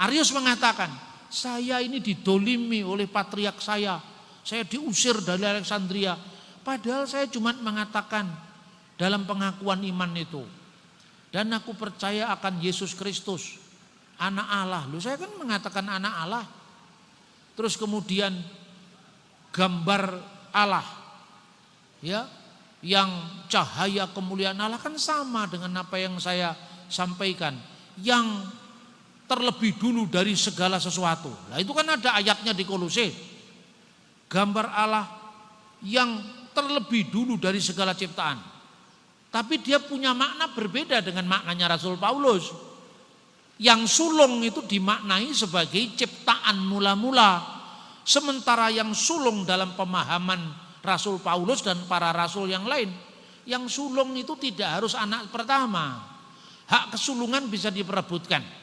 Arius mengatakan, saya ini didolimi oleh patriark saya diusir dari Alexandria. Padahal saya cuma mengatakan dalam pengakuan iman itu, dan aku percaya akan Yesus Kristus, anak Allah. Loh, saya kan mengatakan anak Allah. Terus kemudian gambar Allah, ya, yang cahaya kemuliaan Allah kan sama dengan apa yang saya sampaikan, yang terlebih dulu dari segala sesuatu. Nah, itu kan ada ayatnya di Kolose. Gambar Allah yang terlebih dulu dari segala ciptaan. Tapi dia punya makna berbeda dengan maknanya Rasul Paulus. Yang sulung itu dimaknai sebagai ciptaan mula-mula. Sementara yang sulung dalam pemahaman Rasul Paulus dan para rasul yang lain, yang sulung itu tidak harus anak pertama. Hak kesulungan bisa diperebutkan.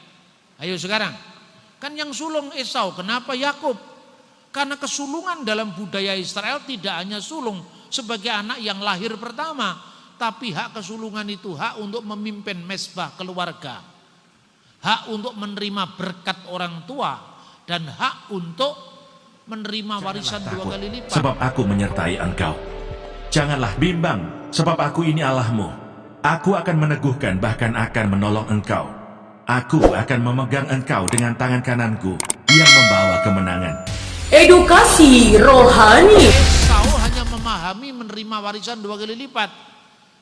Ayo sekarang, kan yang sulung Esau, kenapa Yakub? Karena kesulungan dalam budaya Israel tidak hanya sulung sebagai anak yang lahir pertama, tapi hak kesulungan itu hak untuk memimpin mezbah keluarga, hak untuk menerima berkat orang tua, dan hak untuk menerima warisan dua kali lipat. Sebab aku menyertai engkau. Janganlah bimbang, sebab aku ini Allahmu. Aku akan meneguhkan, bahkan akan menolong engkau. Aku akan memegang engkau dengan tangan kananku yang membawa kemenangan. Edukasi rohani. Esau hanya memahami menerima warisan dua kali lipat.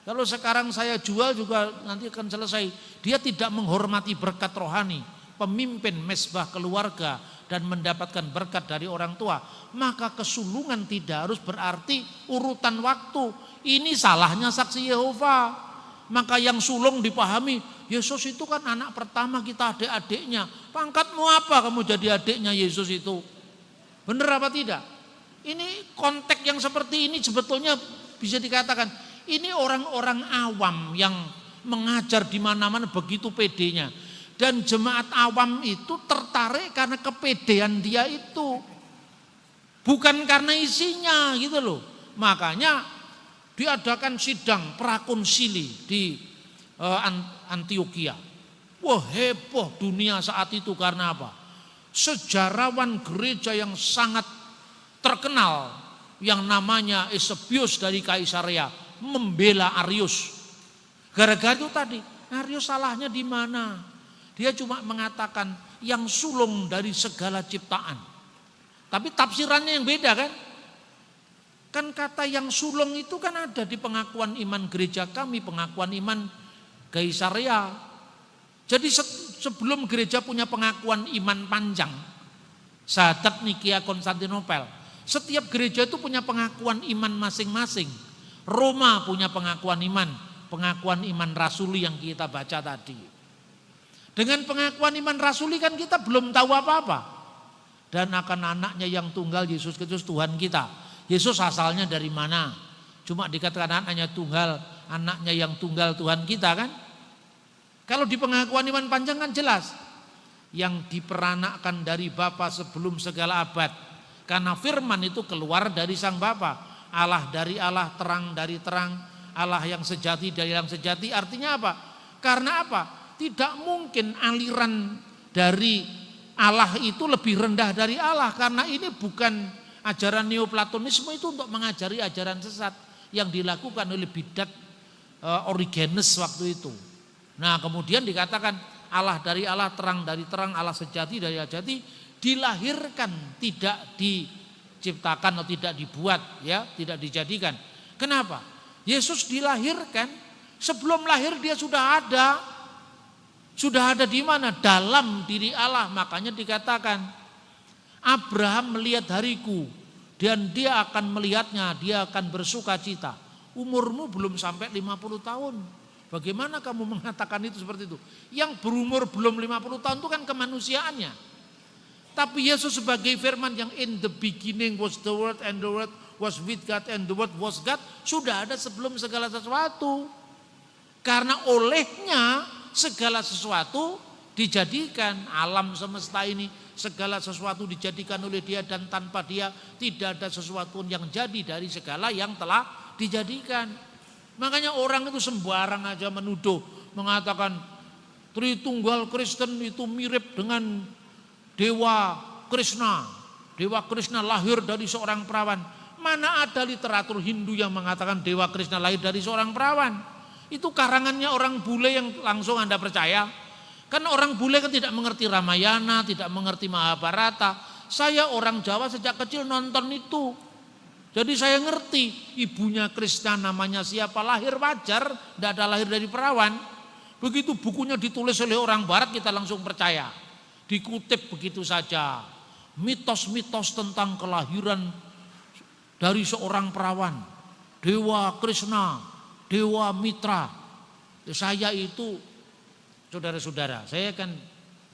Kalau sekarang saya jual juga nanti akan selesai. Dia tidak menghormati berkat rohani, pemimpin mezbah keluarga, dan mendapatkan berkat dari orang tua. Maka kesulungan tidak harus berarti urutan waktu. Ini salahnya saksi Yehova. Maka yang sulung dipahami, Yesus itu kan anak pertama kita, adik-adiknya. Pangkatmu apa kamu jadi adiknya Yesus itu? Benar apa tidak? Ini konteks yang seperti ini sebetulnya bisa dikatakan ini orang-orang awam yang mengajar di mana-mana begitu pedenya. Dan jemaat awam itu tertarik karena kepedean dia itu. Bukan karena isinya gitu loh. Makanya diadakan sidang prakonsili di Antioquia. Wah, heboh dunia saat itu karena apa? Sejarawan gereja yang sangat terkenal yang namanya Eusebius dari Kaisarea membela Arius. Gara-gara itu tadi, Arius salahnya di mana? Dia cuma mengatakan yang sulung dari segala ciptaan. Tapi tafsirannya yang beda kan? Kan kata yang sulung itu kan ada di pengakuan iman gereja kami, pengakuan iman Kaisarea. Jadi sebelum gereja punya pengakuan iman panjang, Syahadat Nikia Konstantinopel, setiap gereja itu punya pengakuan iman masing-masing. Roma punya pengakuan iman rasuli yang kita baca tadi. Dengan pengakuan iman rasuli kan kita belum tahu apa-apa. Dan akan anaknya yang tunggal Yesus Kristus Tuhan kita. Yesus asalnya dari mana? Cuma dikatakan anaknya tunggal, anaknya yang tunggal Tuhan kita kan? Kalau di pengakuan iman panjang kan jelas. Yang diperanakkan dari Bapa sebelum segala abad. Karena firman itu keluar dari sang Bapa. Allah dari Allah, terang dari terang, Allah yang sejati dari yang sejati. Artinya apa? Karena apa? Tidak mungkin aliran dari Allah itu lebih rendah dari Allah. Karena ini bukan ajaran Neoplatonisme itu untuk mengajari ajaran sesat yang dilakukan oleh bidat Origenes waktu itu. Nah, kemudian dikatakan Allah dari Allah, terang dari terang, Allah sejati dari sejati, dilahirkan, tidak diciptakan atau tidak dibuat, ya, tidak dijadikan. Kenapa? Yesus dilahirkan, sebelum lahir dia sudah ada. Sudah ada di mana? Dalam diri Allah. Makanya dikatakan Abraham melihat hariku dan dia akan melihatnya, dia akan bersuka cita. Umurmu belum sampai 50 tahun. Bagaimana kamu mengatakan itu seperti itu? Yang berumur belum 50 tahun itu kan kemanusiaannya. Tapi Yesus sebagai firman yang in the beginning was the word and the word was with God and the word was God, sudah ada sebelum segala sesuatu. Karena olehnya segala sesuatu dijadikan, alam semesta ini segala sesuatu dijadikan oleh dia, dan tanpa dia tidak ada sesuatu yang jadi dari segala yang telah dijadikan. Makanya orang itu sembarang aja menuduh, mengatakan Tritunggal Kristen itu mirip dengan Dewa Krishna lahir dari seorang perawan. Mana ada literatur Hindu yang mengatakan Dewa Krishna lahir dari seorang perawan? Itu karangannya orang bule yang langsung Anda percaya. Karena orang bule kan tidak mengerti Ramayana, tidak mengerti Mahabharata. Saya orang Jawa sejak kecil nonton itu. Jadi saya ngerti ibunya Krishna namanya siapa, lahir wajar, tidak ada lahir dari perawan. Begitu bukunya ditulis oleh orang barat kita langsung percaya. Dikutip begitu saja. Mitos-mitos tentang kelahiran dari seorang perawan. Dewa Krishna, Dewa Mitra. Saya itu, saudara-saudara, saya kan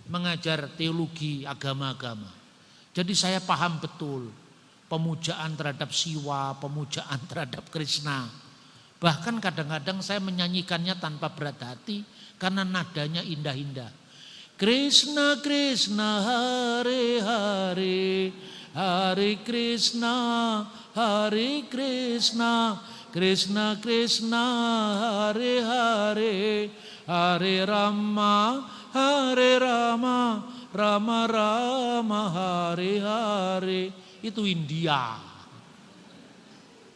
mengajar teologi agama-agama. Jadi saya paham betul pemujaan terhadap Siwa, pemujaan terhadap Krishna. Bahkan kadang-kadang saya menyanyikannya tanpa berat hati karena nadanya indah-indah. Krishna Krishna Hare Hare, Hare Krishna Hare Krishna, Krishna Krishna Hare Hare, Hare Rama Hare Rama, Rama Rama Hare Hare. Itu India.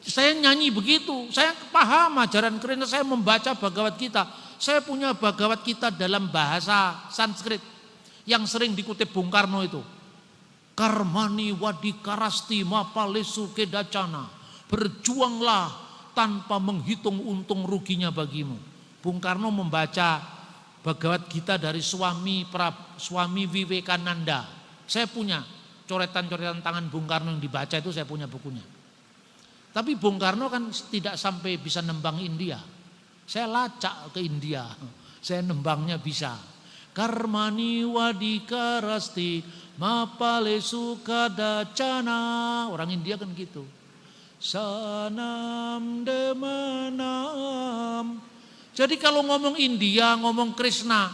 Saya nyanyi begitu, saya paham ajaran Krishna, saya membaca Bhagavad Gita. Saya punya Bhagavad Gita dalam bahasa Sanskrit yang sering dikutip Bung Karno itu. Karmani wadikarasti mapalesu kedacana. Berjuanglah tanpa menghitung untung ruginya bagimu. Bung Karno membaca Bhagavad Gita dari Swami Vivekananda. Saya punya coretan-coretan tangan Bung Karno yang dibaca itu, saya punya bukunya. Tapi Bung Karno kan tidak sampai bisa nembang India. Saya lacak ke India, saya nembangnya bisa. Karmani wadikarasti mapale sukadacana. Orang India kan gitu. Sanam demanam. Jadi kalau ngomong India, ngomong Krishna,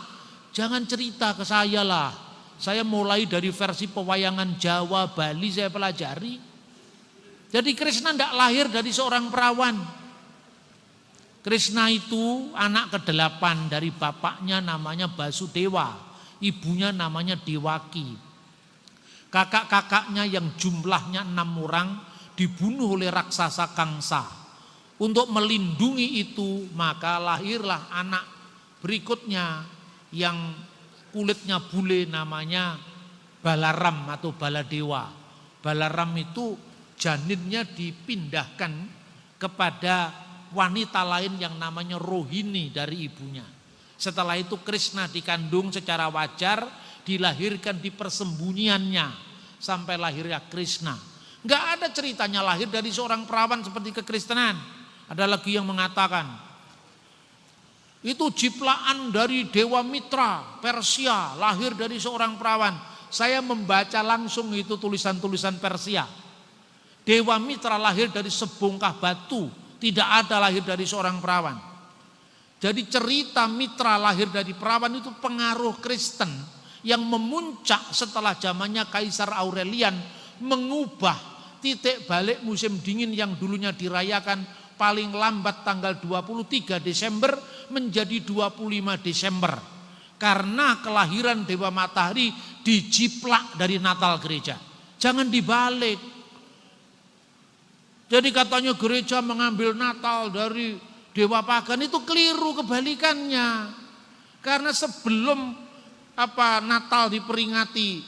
jangan cerita ke saya lah. Saya mulai dari versi pewayangan Jawa, Bali saya pelajari. Jadi Krishna tidak lahir dari seorang perawan. Krishna itu anak ke-8 dari bapaknya namanya Basudewa, ibunya namanya Dewaki. Kakak-kakaknya yang jumlahnya 6 orang dibunuh oleh raksasa Kangsa. Untuk melindungi itu maka lahirlah anak berikutnya yang kulitnya bule namanya Balaram atau Baladewa. Balaram itu janinnya dipindahkan kepada wanita lain yang namanya Rohini dari ibunya. Setelah itu Krishna dikandung secara wajar, dilahirkan di persembunyiannya sampai lahirnya Krishna. Enggak ada ceritanya lahir dari seorang perawan seperti kekristenan. Ada lagi yang mengatakan itu ciptaan dari Dewa Mitra Persia, lahir dari seorang perawan. Saya membaca langsung itu tulisan-tulisan Persia. Dewa Mitra lahir dari sebongkah batu, tidak ada lahir dari seorang perawan. Jadi cerita Mitra lahir dari perawan itu pengaruh Kristen yang memuncak setelah zamannya Kaisar Aurelian mengubah titik balik musim dingin yang dulunya dirayakan paling lambat tanggal 23 Desember menjadi 25 Desember. Karena kelahiran Dewa Matahari dijiplak dari Natal gereja. Jangan dibalik. Jadi katanya gereja mengambil Natal dari Dewa Pagan, itu keliru, kebalikannya. Karena sebelum Natal diperingati,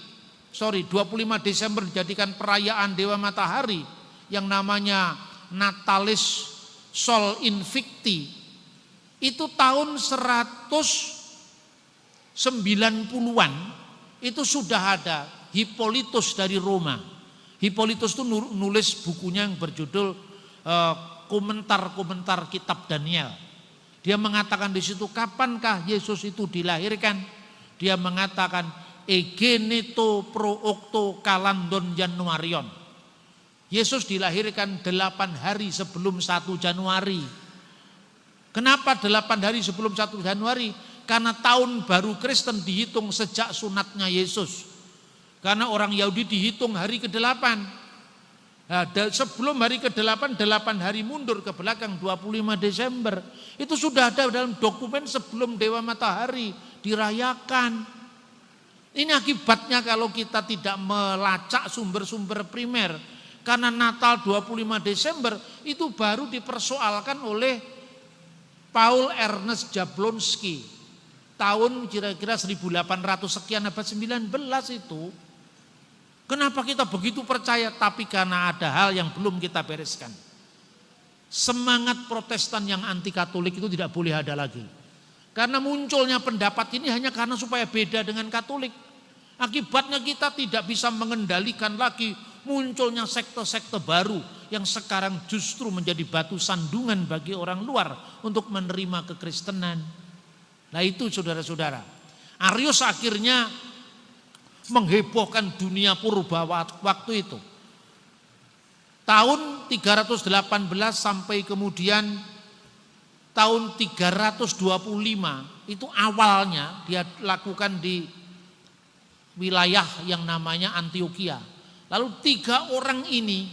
25 Desember dijadikan perayaan Dewa Matahari yang namanya Natalis Sol Invicti. Itu tahun 190-an itu sudah ada Hippolytus dari Roma. Hippolytus itu nulis bukunya yang berjudul komentar-komentar kitab Daniel. Dia mengatakan di situ kapankah Yesus itu dilahirkan? Dia mengatakan egeneto pro octo kalandon Januarion. Yesus dilahirkan 8 hari sebelum 1 Januari. Kenapa 8 hari sebelum 1 Januari? Karena tahun baru Kristen dihitung sejak sunatnya Yesus. Karena orang Yahudi dihitung hari ke-8. Nah, sebelum hari ke-8, 8 hari mundur ke belakang 25 Desember. Itu sudah ada dalam dokumen sebelum Dewa Matahari dirayakan. Ini akibatnya kalau kita tidak melacak sumber-sumber primer. Karena Natal 25 Desember itu baru dipersoalkan oleh Paul Ernest Jablonski. Tahun kira-kira 1800 sekian abad 19 itu. Kenapa kita begitu percaya? Tapi karena ada hal yang belum kita bereskan. Semangat Protestan yang anti Katolik itu tidak boleh ada lagi. Karena munculnya pendapat ini hanya karena supaya beda dengan Katolik. Akibatnya kita tidak bisa mengendalikan lagi munculnya sekte-sekte baru yang sekarang justru menjadi batu sandungan bagi orang luar untuk menerima kekristenan. Nah itu saudara-saudara. Arius akhirnya menghebohkan dunia purba waktu itu. Tahun 318 sampai kemudian tahun 325 itu awalnya dia lakukan di wilayah yang namanya Antioquia. Lalu 3 orang ini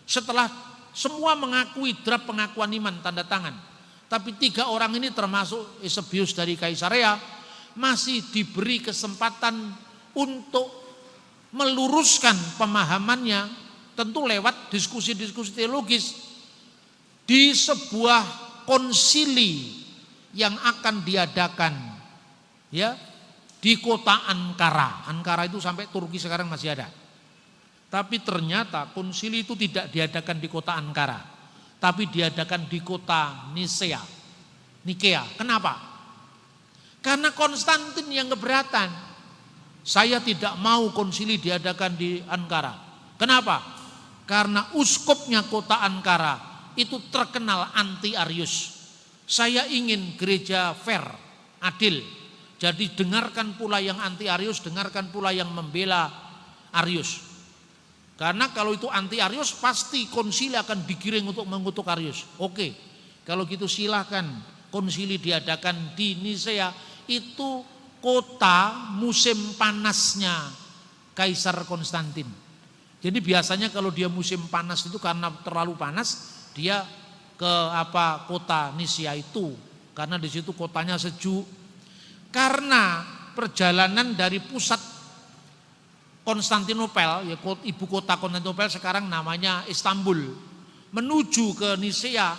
setelah semua mengakui draft pengakuan iman tanda tangan. Tapi 3 orang ini termasuk Eusebius dari Kaisarea masih diberi kesempatan untuk meluruskan pemahamannya tentu lewat diskusi-diskusi teologis di sebuah konsili yang akan diadakan ya di kota Ankara. Ankara itu sampai Turki sekarang masih ada. Tapi ternyata konsili itu tidak diadakan di kota Ankara, tapi diadakan di kota Nikea. Kenapa? Karena Konstantin yang keberatan. Saya tidak mau konsili diadakan di Ankara. Kenapa? Karena uskupnya kota Ankara itu terkenal anti Arius. Saya ingin gereja fair, adil. Jadi dengarkan pula yang anti Arius, dengarkan pula yang membela Arius. Karena kalau itu anti Arius pasti konsili akan digiring untuk mengutuk Arius. Oke, kalau gitu silahkan konsili diadakan di Nisea. Itu kota musim panasnya Kaisar Konstantin. Jadi biasanya kalau dia musim panas itu karena terlalu panas dia ke kota Nisea itu. Karena di situ kotanya sejuk. Karena perjalanan dari pusat Konstantinopel, ya ibu kota Konstantinopel sekarang namanya Istanbul, menuju ke Nisea,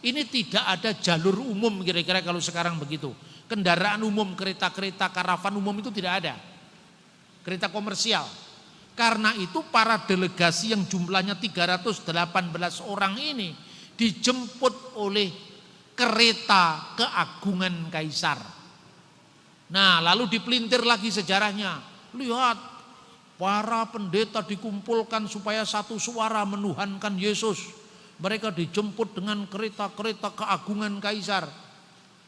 ini tidak ada jalur umum kira-kira kalau sekarang begitu. Kendaraan umum, kereta-kereta, karavan umum itu tidak ada. Kereta komersial. Karena itu para delegasi yang jumlahnya 318 orang ini dijemput oleh kereta keagungan Kaisar. Nah, lalu dipelintir lagi sejarahnya. Lihat, para pendeta dikumpulkan supaya satu suara menuhankan Yesus. Mereka dijemput dengan kereta-kereta keagungan Kaisar.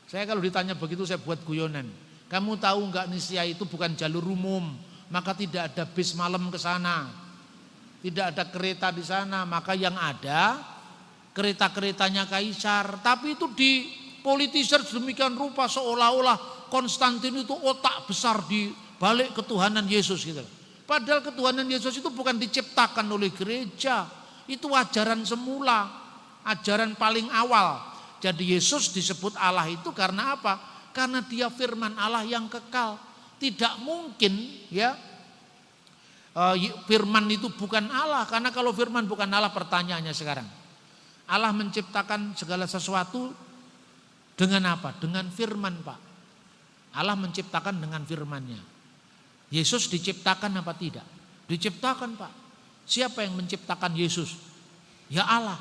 Saya kalau ditanya begitu saya buat guyonan. Kamu tahu enggak Nisea itu bukan jalur umum, maka tidak ada bis malam ke sana. Tidak ada kereta di sana, maka yang ada kereta-keretanya Kaisar. Tapi itu dipolitisir sedemikian rupa seolah-olah Konstantin itu otak besar di balik ketuhanan Yesus gitu. Padahal ketuhanan Yesus itu bukan diciptakan oleh gereja. Itu ajaran semula, ajaran paling awal. Jadi Yesus disebut Allah itu karena apa? Karena dia firman Allah yang kekal. Tidak mungkin ya firman itu bukan Allah. Karena kalau firman bukan Allah, pertanyaannya sekarang, Allah menciptakan segala sesuatu dengan apa? Dengan firman, Pak. Allah menciptakan dengan firman-Nya. Yesus diciptakan apa tidak? Diciptakan, Pak. Siapa yang menciptakan Yesus? Ya Allah.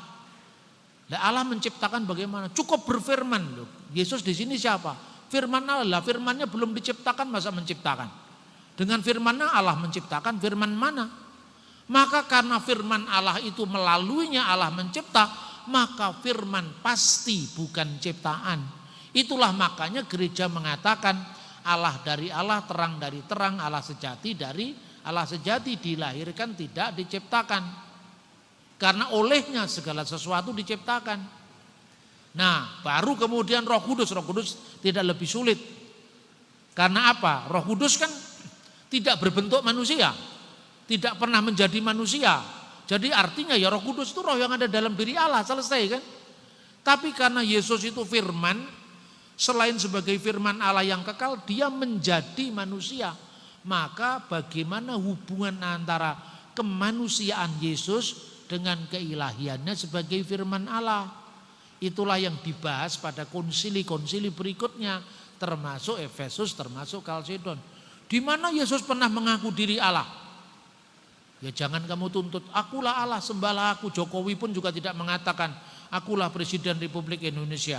Nah, Allah menciptakan bagaimana? Cukup berfirman loh. Yesus di sini siapa? Firman Allah. Firman-Nya belum diciptakan masa menciptakan? Dengan firman-Nya Allah menciptakan. Firman mana? Maka karena firman Allah itu melaluinya Allah mencipta, maka firman pasti bukan ciptaan. Itulah makanya gereja mengatakan Allah dari Allah, terang dari terang, Allah sejati dari Allah sejati, dilahirkan tidak diciptakan. Karena olehnya segala sesuatu diciptakan. Nah, baru kemudian Roh Kudus tidak lebih sulit. Karena apa? Roh Kudus kan tidak berbentuk manusia, tidak pernah menjadi manusia. Jadi artinya ya Roh Kudus itu roh yang ada dalam diri Allah, selesai kan? Tapi karena Yesus itu firman, selain sebagai firman Allah yang kekal, dia menjadi manusia. maka bagaimana hubungan antara kemanusiaan Yesus dengan keilahiannya sebagai firman Allah? Itulah yang dibahas pada konsili-konsili berikutnya, termasuk Efesus, termasuk Kalsedon. Di mana Yesus pernah mengaku diri Allah? Ya jangan kamu tuntut, akulah Allah, sembahlah aku. Jokowi pun juga tidak mengatakan, akulah Presiden Republik Indonesia,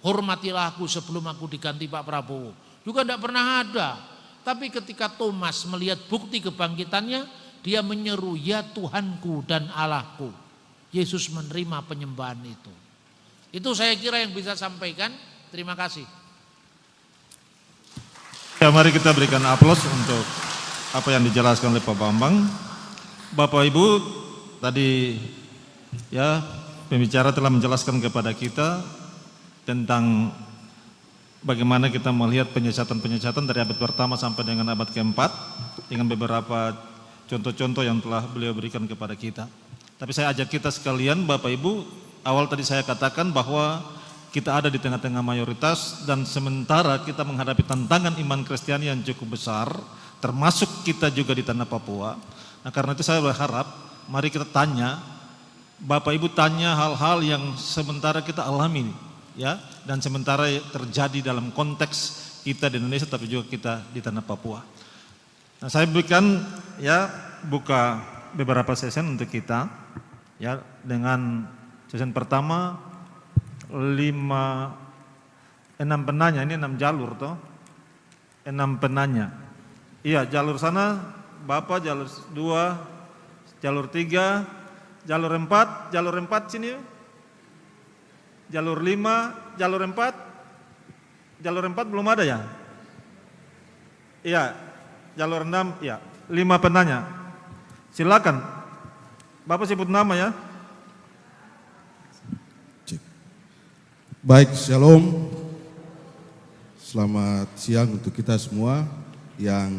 hormatilah aku sebelum aku diganti Pak Prabowo. Juga tidak pernah ada. Tapi ketika Thomas melihat bukti kebangkitannya, dia menyeru, ya Tuhanku dan Allahku. Yesus menerima penyembahan itu. Itu saya kira yang bisa sampaikan. Terima kasih. Ya, mari kita berikan aplaus untuk apa yang dijelaskan oleh Pak Bambang. Bapak Ibu, tadi ya pembicara telah menjelaskan kepada kita tentang bagaimana kita melihat penyesatan-penyesatan dari abad pertama sampai dengan abad keempat dengan beberapa contoh-contoh yang telah beliau berikan kepada kita. Tapi saya ajak kita sekalian, Bapak Ibu, awal tadi saya katakan bahwa kita ada di tengah-tengah mayoritas dan sementara kita menghadapi tantangan iman Kristiani yang cukup besar, termasuk kita juga di tanah Papua. Nah, karena itu saya berharap mari kita tanya, Bapak Ibu tanya hal-hal yang sementara kita alami ya, dan sementara terjadi dalam konteks kita di Indonesia tapi juga kita di tanah Papua. Nah, saya berikan ya buka beberapa session untuk kita ya, dengan session pertama 6 penanya, ini 6 jalur toh. 6 penanya. Iya, jalur sana Bapak, jalur 2, jalur 3, jalur 4, jalur 4 sini. Jalur 5, jalur 4. Jalur 4 belum ada ya? Iya, jalur 6, ya. 5 penanya. Silakan. Bapak sebut nama ya. Baik, shalom. Selamat siang untuk kita semua. Yang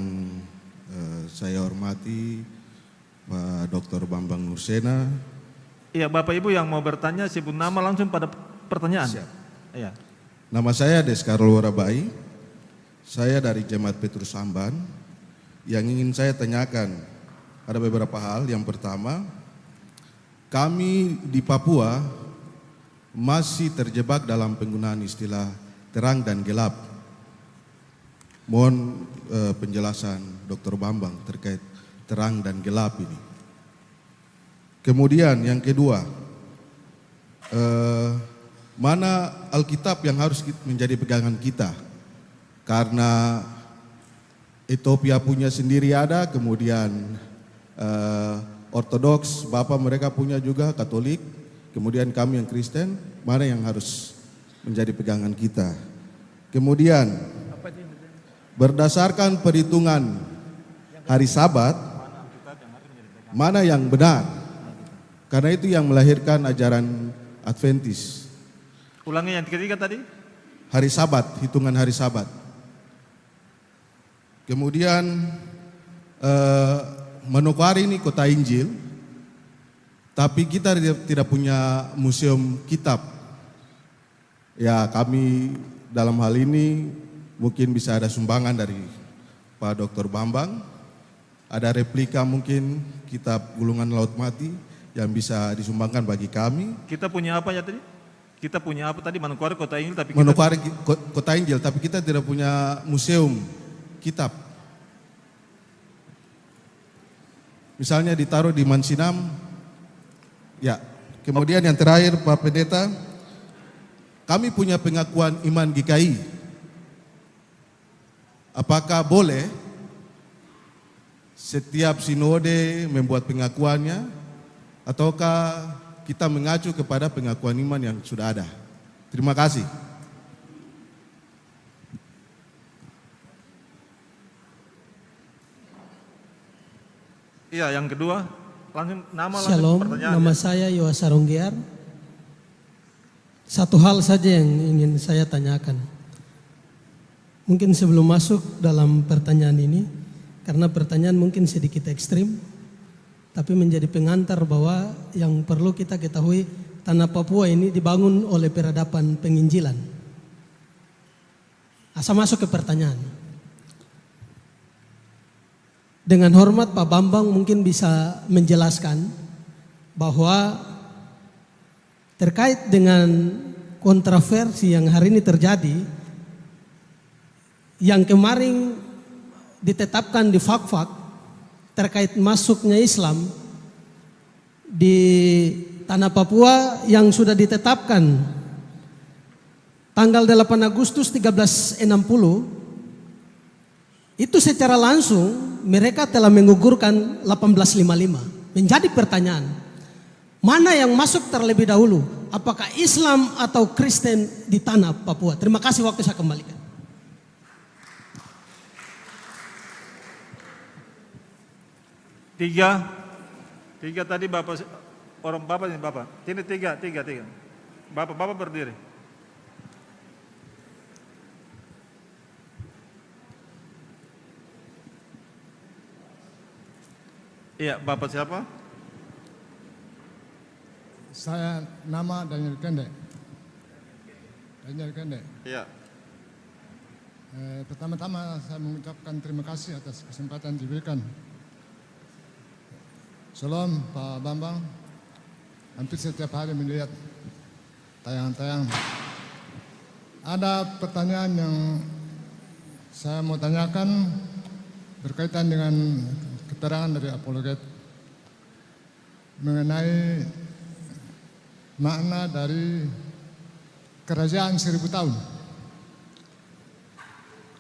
saya hormati Pak Dr. Bambang Nursena. Iya, Bapak Ibu yang mau bertanya sebut nama langsung pada pertanyaan. Siap. Iya. Nama saya Deskarlo Warabai. Saya dari Jemaat Petrus Amban. Yang ingin saya tanyakan ada beberapa hal. Yang pertama, kami di Papua masih terjebak dalam penggunaan istilah terang dan gelap. Mohon penjelasan Dr. Bambang terkait terang dan gelap ini. Kemudian yang kedua, mana Alkitab yang harus menjadi pegangan kita? Karena Ethiopia punya sendiri ada, kemudian Ortodoks, Bapak mereka punya juga, Katolik, kemudian kami yang Kristen, mana yang harus menjadi pegangan kita? Kemudian berdasarkan perhitungan hari Sabat, mana yang benar? Karena itu yang melahirkan ajaran Adventis. Ulangi yang ketiga tadi. Hari Sabat, hitungan hari Sabat. Kemudian Manokwari ini kota Injil, tapi kita tidak punya museum kitab. Ya, kami dalam hal ini mungkin bisa ada sumbangan dari Pak Dr. Bambang. Ada replika mungkin kitab Gulungan Laut Mati yang bisa disumbangkan bagi kami. Kita punya apa ya tadi? Kita punya apa tadi? Manokwari kota Injil, tapi Manokwari kota Injil, tapi kita tidak punya museum kitab. Misalnya ditaruh di Mansinam. Ya, kemudian yang terakhir Pak Pendeta, kami punya pengakuan iman GKI. Apakah boleh setiap sinode membuat pengakuannya, ataukah kita mengacu kepada pengakuan iman yang sudah ada? Terima kasih. Iya, yang kedua, langsung nama Shalom, langsung pertanyaan. nama saya Yohas Saronggiar. Satu hal saja yang ingin saya tanyakan. Mungkin sebelum masuk dalam pertanyaan ini, karena pertanyaan mungkin sedikit ekstrim, tapi menjadi pengantar bahwa yang perlu kita ketahui, tanah Papua ini dibangun oleh peradaban penginjilan. Asal masuk ke pertanyaan. Dengan hormat Pak Bambang mungkin bisa menjelaskan bahwa terkait dengan kontroversi yang hari ini terjadi, yang kemarin ditetapkan di FAK-FAK terkait masuknya Islam di tanah Papua yang sudah ditetapkan tanggal 8 Agustus 1360, itu secara langsung mereka telah menggugurkan 1855. Menjadi pertanyaan, mana yang masuk terlebih dahulu? Apakah Islam atau Kristen di tanah Papua? Terima kasih, waktu saya kembalikan. Tiga tadi Bapak, orang Bapak ini Bapak. Ini tiga. Bapak berdiri. Iya, Bapak siapa? Saya nama Daniel Kende. Iya. Pertama-tama saya mengucapkan terima kasih atas kesempatan diberikan. Salam Pak Bambang. Hampir setiap hari melihat tayangan-tayangan. Ada pertanyaan yang saya mau tanyakan berkaitan dengan keterangan dari apologet mengenai makna dari kerajaan 1000 tahun.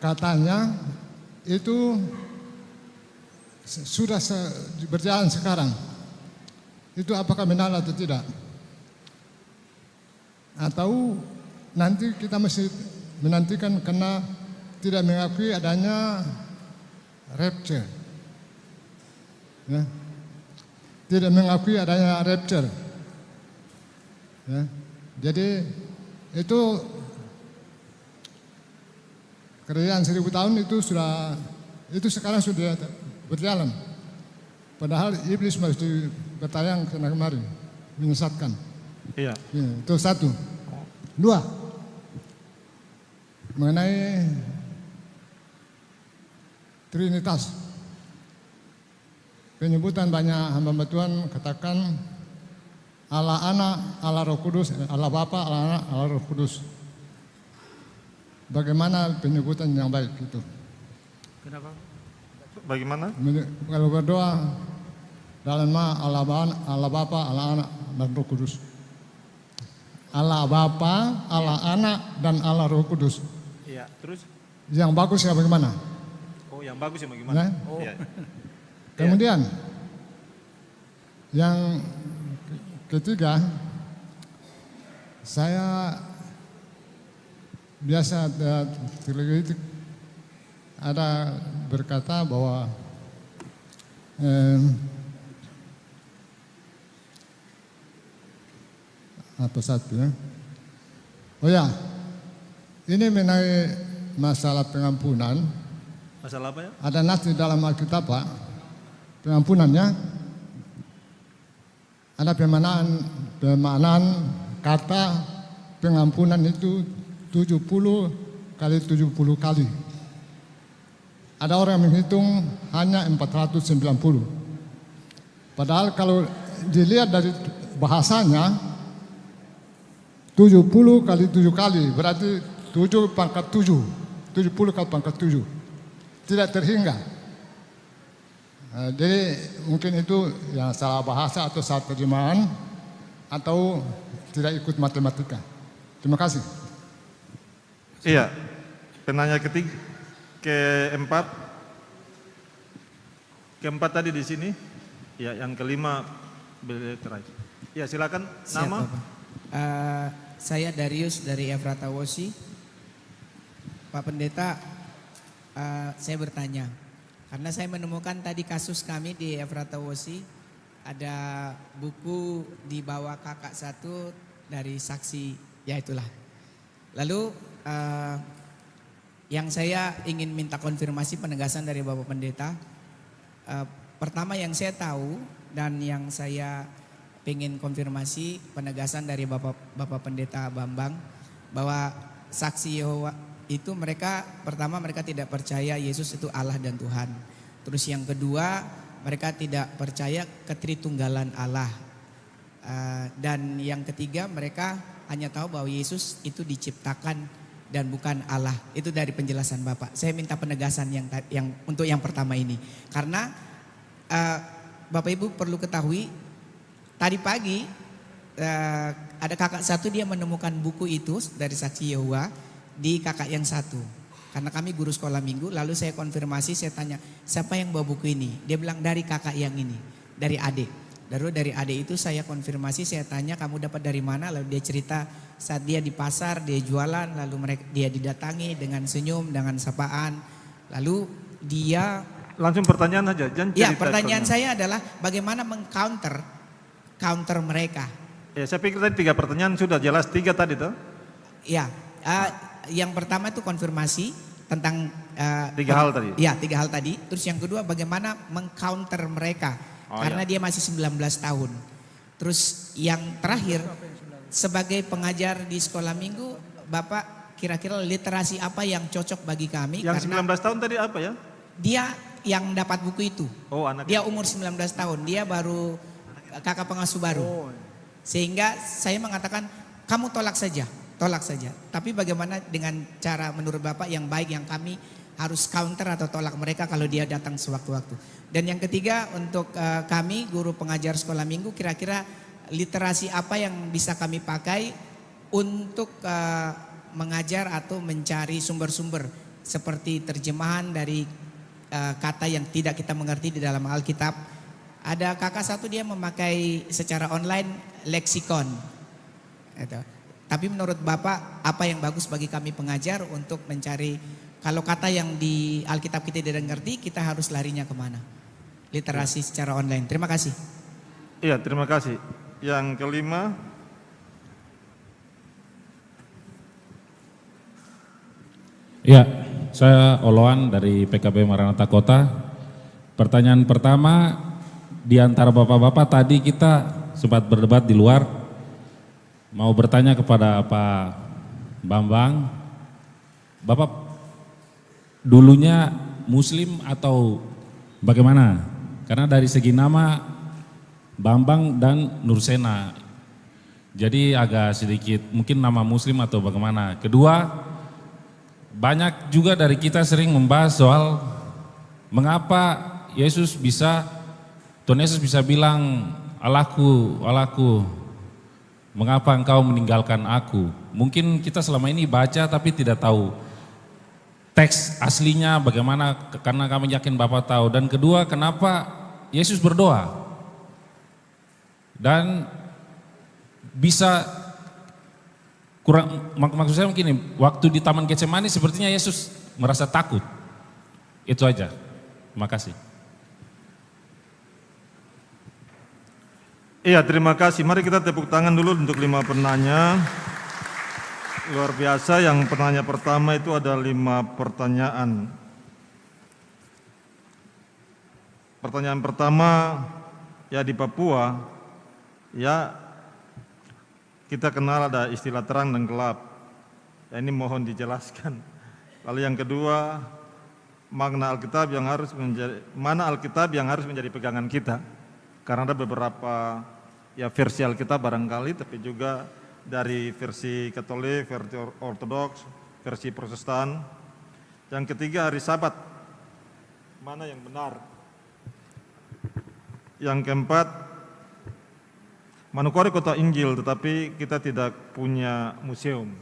Katanya itu sudah berjalan sekarang. Itu apakah benar atau tidak? Atau nanti kita masih menantikan karena tidak mengakui adanya rapture. Ya. Tidak mengakui adanya rapture. Ya. Jadi itu kerajaan 1000 tahun itu sekarang sudah berjalan. Padahal iblis masih bertayang kena kemarin, menyesatkan. Iya. Ya, itu satu. Dua, mengenai Trinitas. Penyebutan banyak hamba Tuhan katakan Allah Anak, Allah Roh Kudus, Allah Bapa, Allah Anak, Allah Roh Kudus. Bagaimana penyebutan yang baik itu? Kenapa? Bagaimana? Kalau berdoa dalam nama Allah Bapa, Allah Anak, dan Roh Kudus. Allah Bapa, Allah Anak, dan Allah Roh Kudus. Iya, terus? Yang bagus ya bagaimana? Oh, yang bagus ya bagaimana? Nah, Iya. kemudian yang ketiga, saya biasa televisi ada berkata bahwa apa satu ya? Oh ya, ini mengenai masalah pengampunan. Masalah apa ya? Ada nas di dalam Alkitab, Pak. Pengampunannya ada pemaknaan kata pengampunan itu 70 kali 70 kali. Ada orang yang menghitung hanya 490. Padahal kalau dilihat dari bahasanya 70 kali 7 kali berarti 7 pangkat 7. 70 kali pangkat 7. Tidak terhingga. Jadi mungkin itu yang salah bahasa atau salah terjemahan atau tidak ikut matematika. Terima kasih. Iya. Penanya keempat tadi di sini. Ya, yang kelima beliau terakhir. Ya, silakan. Nama? Saya Darius dari Efrata Wosi. Pak Pendeta, saya bertanya, karena saya menemukan tadi kasus kami di Efrata Wosi, ada buku di bawah kakak satu dari saksi, ya itulah. Lalu yang saya ingin minta konfirmasi penegasan dari Bapak Pendeta, pertama yang saya tahu dan yang saya ingin konfirmasi penegasan dari Bapak Pendeta Bambang, bahwa saksi Yehova itu mereka pertama mereka tidak percaya Yesus itu Allah dan Tuhan. Terus yang kedua, mereka tidak percaya ketritunggalan Allah. Dan yang ketiga, mereka hanya tahu bahwa Yesus itu diciptakan dan bukan Allah. Itu dari penjelasan Bapak. Saya minta penegasan yang untuk yang pertama ini. Karena Bapak Ibu perlu ketahui, tadi pagi ada kakak satu, dia menemukan buku itu dari Saksi Yehova di kakak yang satu. Karena kami guru sekolah minggu, lalu saya konfirmasi, saya tanya, siapa yang bawa buku ini? Dia bilang dari kakak yang ini, dari adik. Lalu dari adik itu saya konfirmasi, saya tanya, kamu dapat dari mana? Lalu dia cerita saat dia di pasar, dia jualan, lalu dia didatangi dengan senyum, dengan sapaan. Lalu dia... Langsung pertanyaan aja, jangan cerita. Ya, pertanyaan saya adalah bagaimana mengcounter mereka. Ya, saya pikir tadi 3 pertanyaan sudah jelas, 3 tadi tuh. Ya, yang pertama itu konfirmasi tentang 3 hal tadi. Ya, 3 hal tadi. Terus yang kedua bagaimana mengcounter mereka karena dia masih 19 tahun. Terus yang terakhir, sebagai pengajar di sekolah minggu, Bapak kira-kira literasi apa yang cocok bagi kami? Yang karena 19 tahun tadi apa ya? Dia yang dapat buku itu. Oh, anak. Dia umur 19 tahun, dia baru kakak pengasuh baru. Sehingga saya mengatakan, kamu tolak saja. Tapi bagaimana dengan cara menurut Bapak yang baik yang kami harus counter atau tolak mereka kalau dia datang sewaktu-waktu. Dan yang ketiga untuk kami guru pengajar sekolah minggu, kira-kira literasi apa yang bisa kami pakai untuk mengajar atau mencari sumber-sumber seperti terjemahan dari kata yang tidak kita mengerti di dalam Alkitab. Ada kakak satu, dia memakai secara online leksikon. Tapi menurut Bapak apa yang bagus bagi kami pengajar untuk mencari, kalau kata yang di Alkitab kita tidak ngerti, kita harus larinya kemana? Literasi secara online. Terima kasih. Iya, terima kasih. Yang kelima. Ya, saya Oloan dari PKB Maranatha Kota. Pertanyaan pertama, di antara bapak-bapak tadi kita sempat berdebat di luar. Mau bertanya kepada Pak Bambang, Bapak dulunya Muslim atau bagaimana? Karena dari segi nama Bambang dan Nursena, jadi agak sedikit mungkin nama Muslim atau bagaimana. Kedua, banyak juga dari kita sering membahas soal mengapa Tuhan Yesus bisa bilang Allahku, Allahku, mengapa engkau meninggalkan aku? Mungkin kita selama ini baca tapi tidak tahu teks aslinya bagaimana, karena kami yakin Bapak tahu. Dan kedua, kenapa Yesus berdoa? Dan bisa kurang, maksud saya mungkin waktu di Taman Getsemani sepertinya Yesus merasa takut. Itu aja. Terima kasih. Iya, terima kasih. Mari kita tepuk tangan dulu untuk 5 penanya. Luar biasa, yang penanya pertama itu ada 5 pertanyaan. Pertanyaan pertama, ya di Papua, ya kita kenal ada istilah terang dan gelap. Ya, ini mohon dijelaskan. Lalu yang kedua, makna Alkitab yang harus menjadi, mana Alkitab yang harus menjadi pegangan kita. Karena ada beberapa ya versi Alkitab barangkali, tapi juga dari versi Katolik, versi Ortodoks, versi Protestan. Yang ketiga, hari Sabat, mana yang benar. Yang keempat, Manokwari kota Injil, tetapi kita tidak punya museum.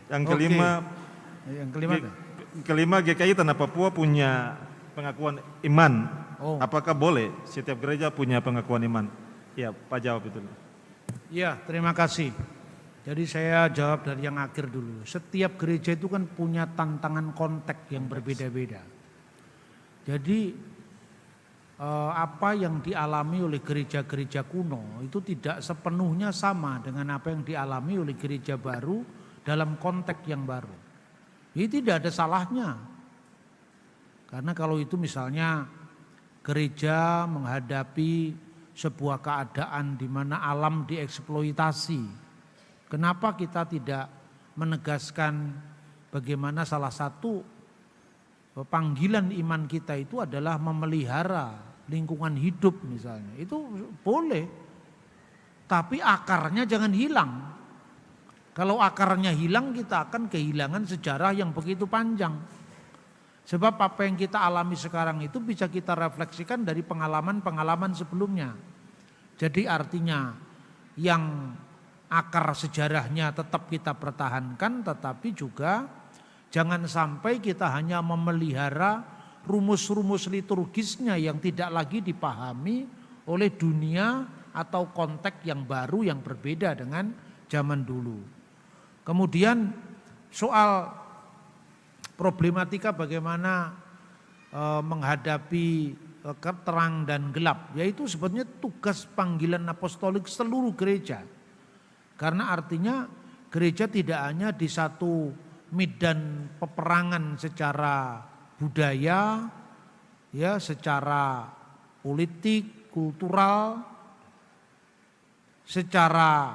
Yang kelima, GKI Tanah Papua punya pengakuan iman. Apakah boleh setiap gereja punya pengakuan iman? Ya, Pak jawab itu. Ya, terima kasih. Jadi saya jawab dari yang akhir dulu. Setiap gereja itu kan punya tantangan konteks yang berbeda-beda. Jadi apa yang dialami oleh gereja-gereja kuno itu tidak sepenuhnya sama dengan apa yang dialami oleh gereja baru dalam konteks yang baru. Ini tidak ada salahnya. Karena kalau itu misalnya gereja menghadapi sebuah keadaan di mana alam dieksploitasi. Kenapa kita tidak menegaskan bagaimana salah satu panggilan iman kita itu adalah memelihara lingkungan hidup misalnya, itu boleh. Tapi akarnya jangan hilang. Kalau akarnya hilang, kita akan kehilangan sejarah yang begitu panjang. Sebab apa yang kita alami sekarang itu bisa kita refleksikan dari pengalaman-pengalaman sebelumnya. Jadi artinya yang akar sejarahnya tetap kita pertahankan, tetapi juga jangan sampai kita hanya memelihara rumus-rumus liturgisnya yang tidak lagi dipahami oleh dunia atau konteks yang baru yang berbeda dengan zaman dulu. Kemudian soal problematika bagaimana menghadapi terang dan gelap, yaitu sebetulnya tugas panggilan apostolik seluruh gereja. Karena artinya gereja tidak hanya di satu medan peperangan secara budaya, ya, secara politik, kultural, secara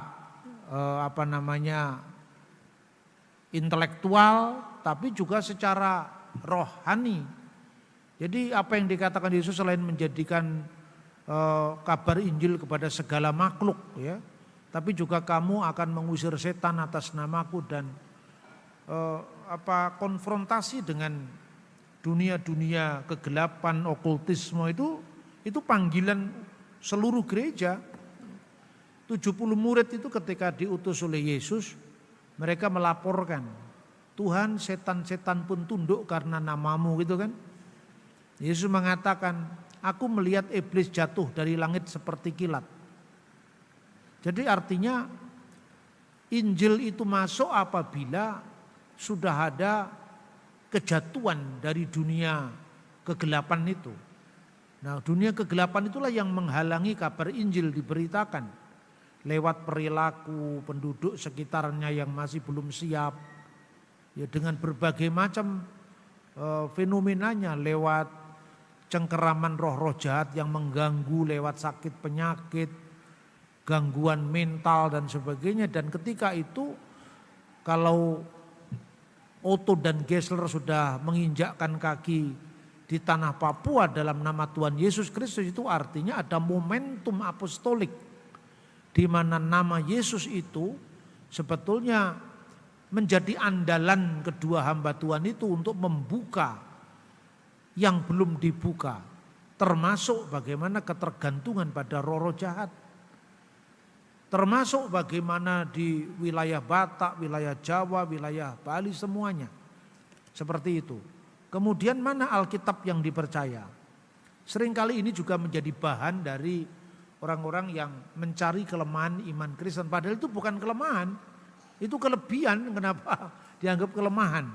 intelektual, tapi juga secara rohani. Jadi apa yang dikatakan Yesus selain menjadikan kabar Injil kepada segala makhluk, ya, tapi juga kamu akan mengusir setan atas namaku, dan konfrontasi dengan dunia-dunia kegelapan, okultisme itu panggilan seluruh gereja. 70 murid itu ketika diutus oleh Yesus, mereka melaporkan, Tuhan, setan-setan pun tunduk karena namamu, gitu kan. Yesus mengatakan, aku melihat iblis jatuh dari langit seperti kilat. Jadi artinya Injil itu masuk apabila sudah ada kejatuhan dari dunia kegelapan itu. Nah, dunia kegelapan itulah yang menghalangi kabar Injil diberitakan. Lewat perilaku penduduk sekitarnya yang masih belum siap, ya, dengan berbagai macam fenomenanya, lewat cengkeraman roh-roh jahat yang mengganggu, lewat sakit penyakit, gangguan mental dan sebagainya. Dan ketika itu kalau Otto dan Gessler sudah menginjakkan kaki di tanah Papua dalam nama Tuhan Yesus Kristus, itu artinya ada momentum apostolik di mana nama Yesus itu sebetulnya menjadi andalan kedua hamba Tuhan itu untuk membuka yang belum dibuka, termasuk bagaimana ketergantungan pada roh-roh jahat, termasuk bagaimana di wilayah Batak, wilayah Jawa, wilayah Bali, semuanya seperti itu. Kemudian mana Alkitab yang dipercaya? Seringkali ini juga menjadi bahan dari orang-orang yang mencari kelemahan iman Kristen, padahal itu bukan kelemahan, itu kelebihan. Kenapa dianggap kelemahan?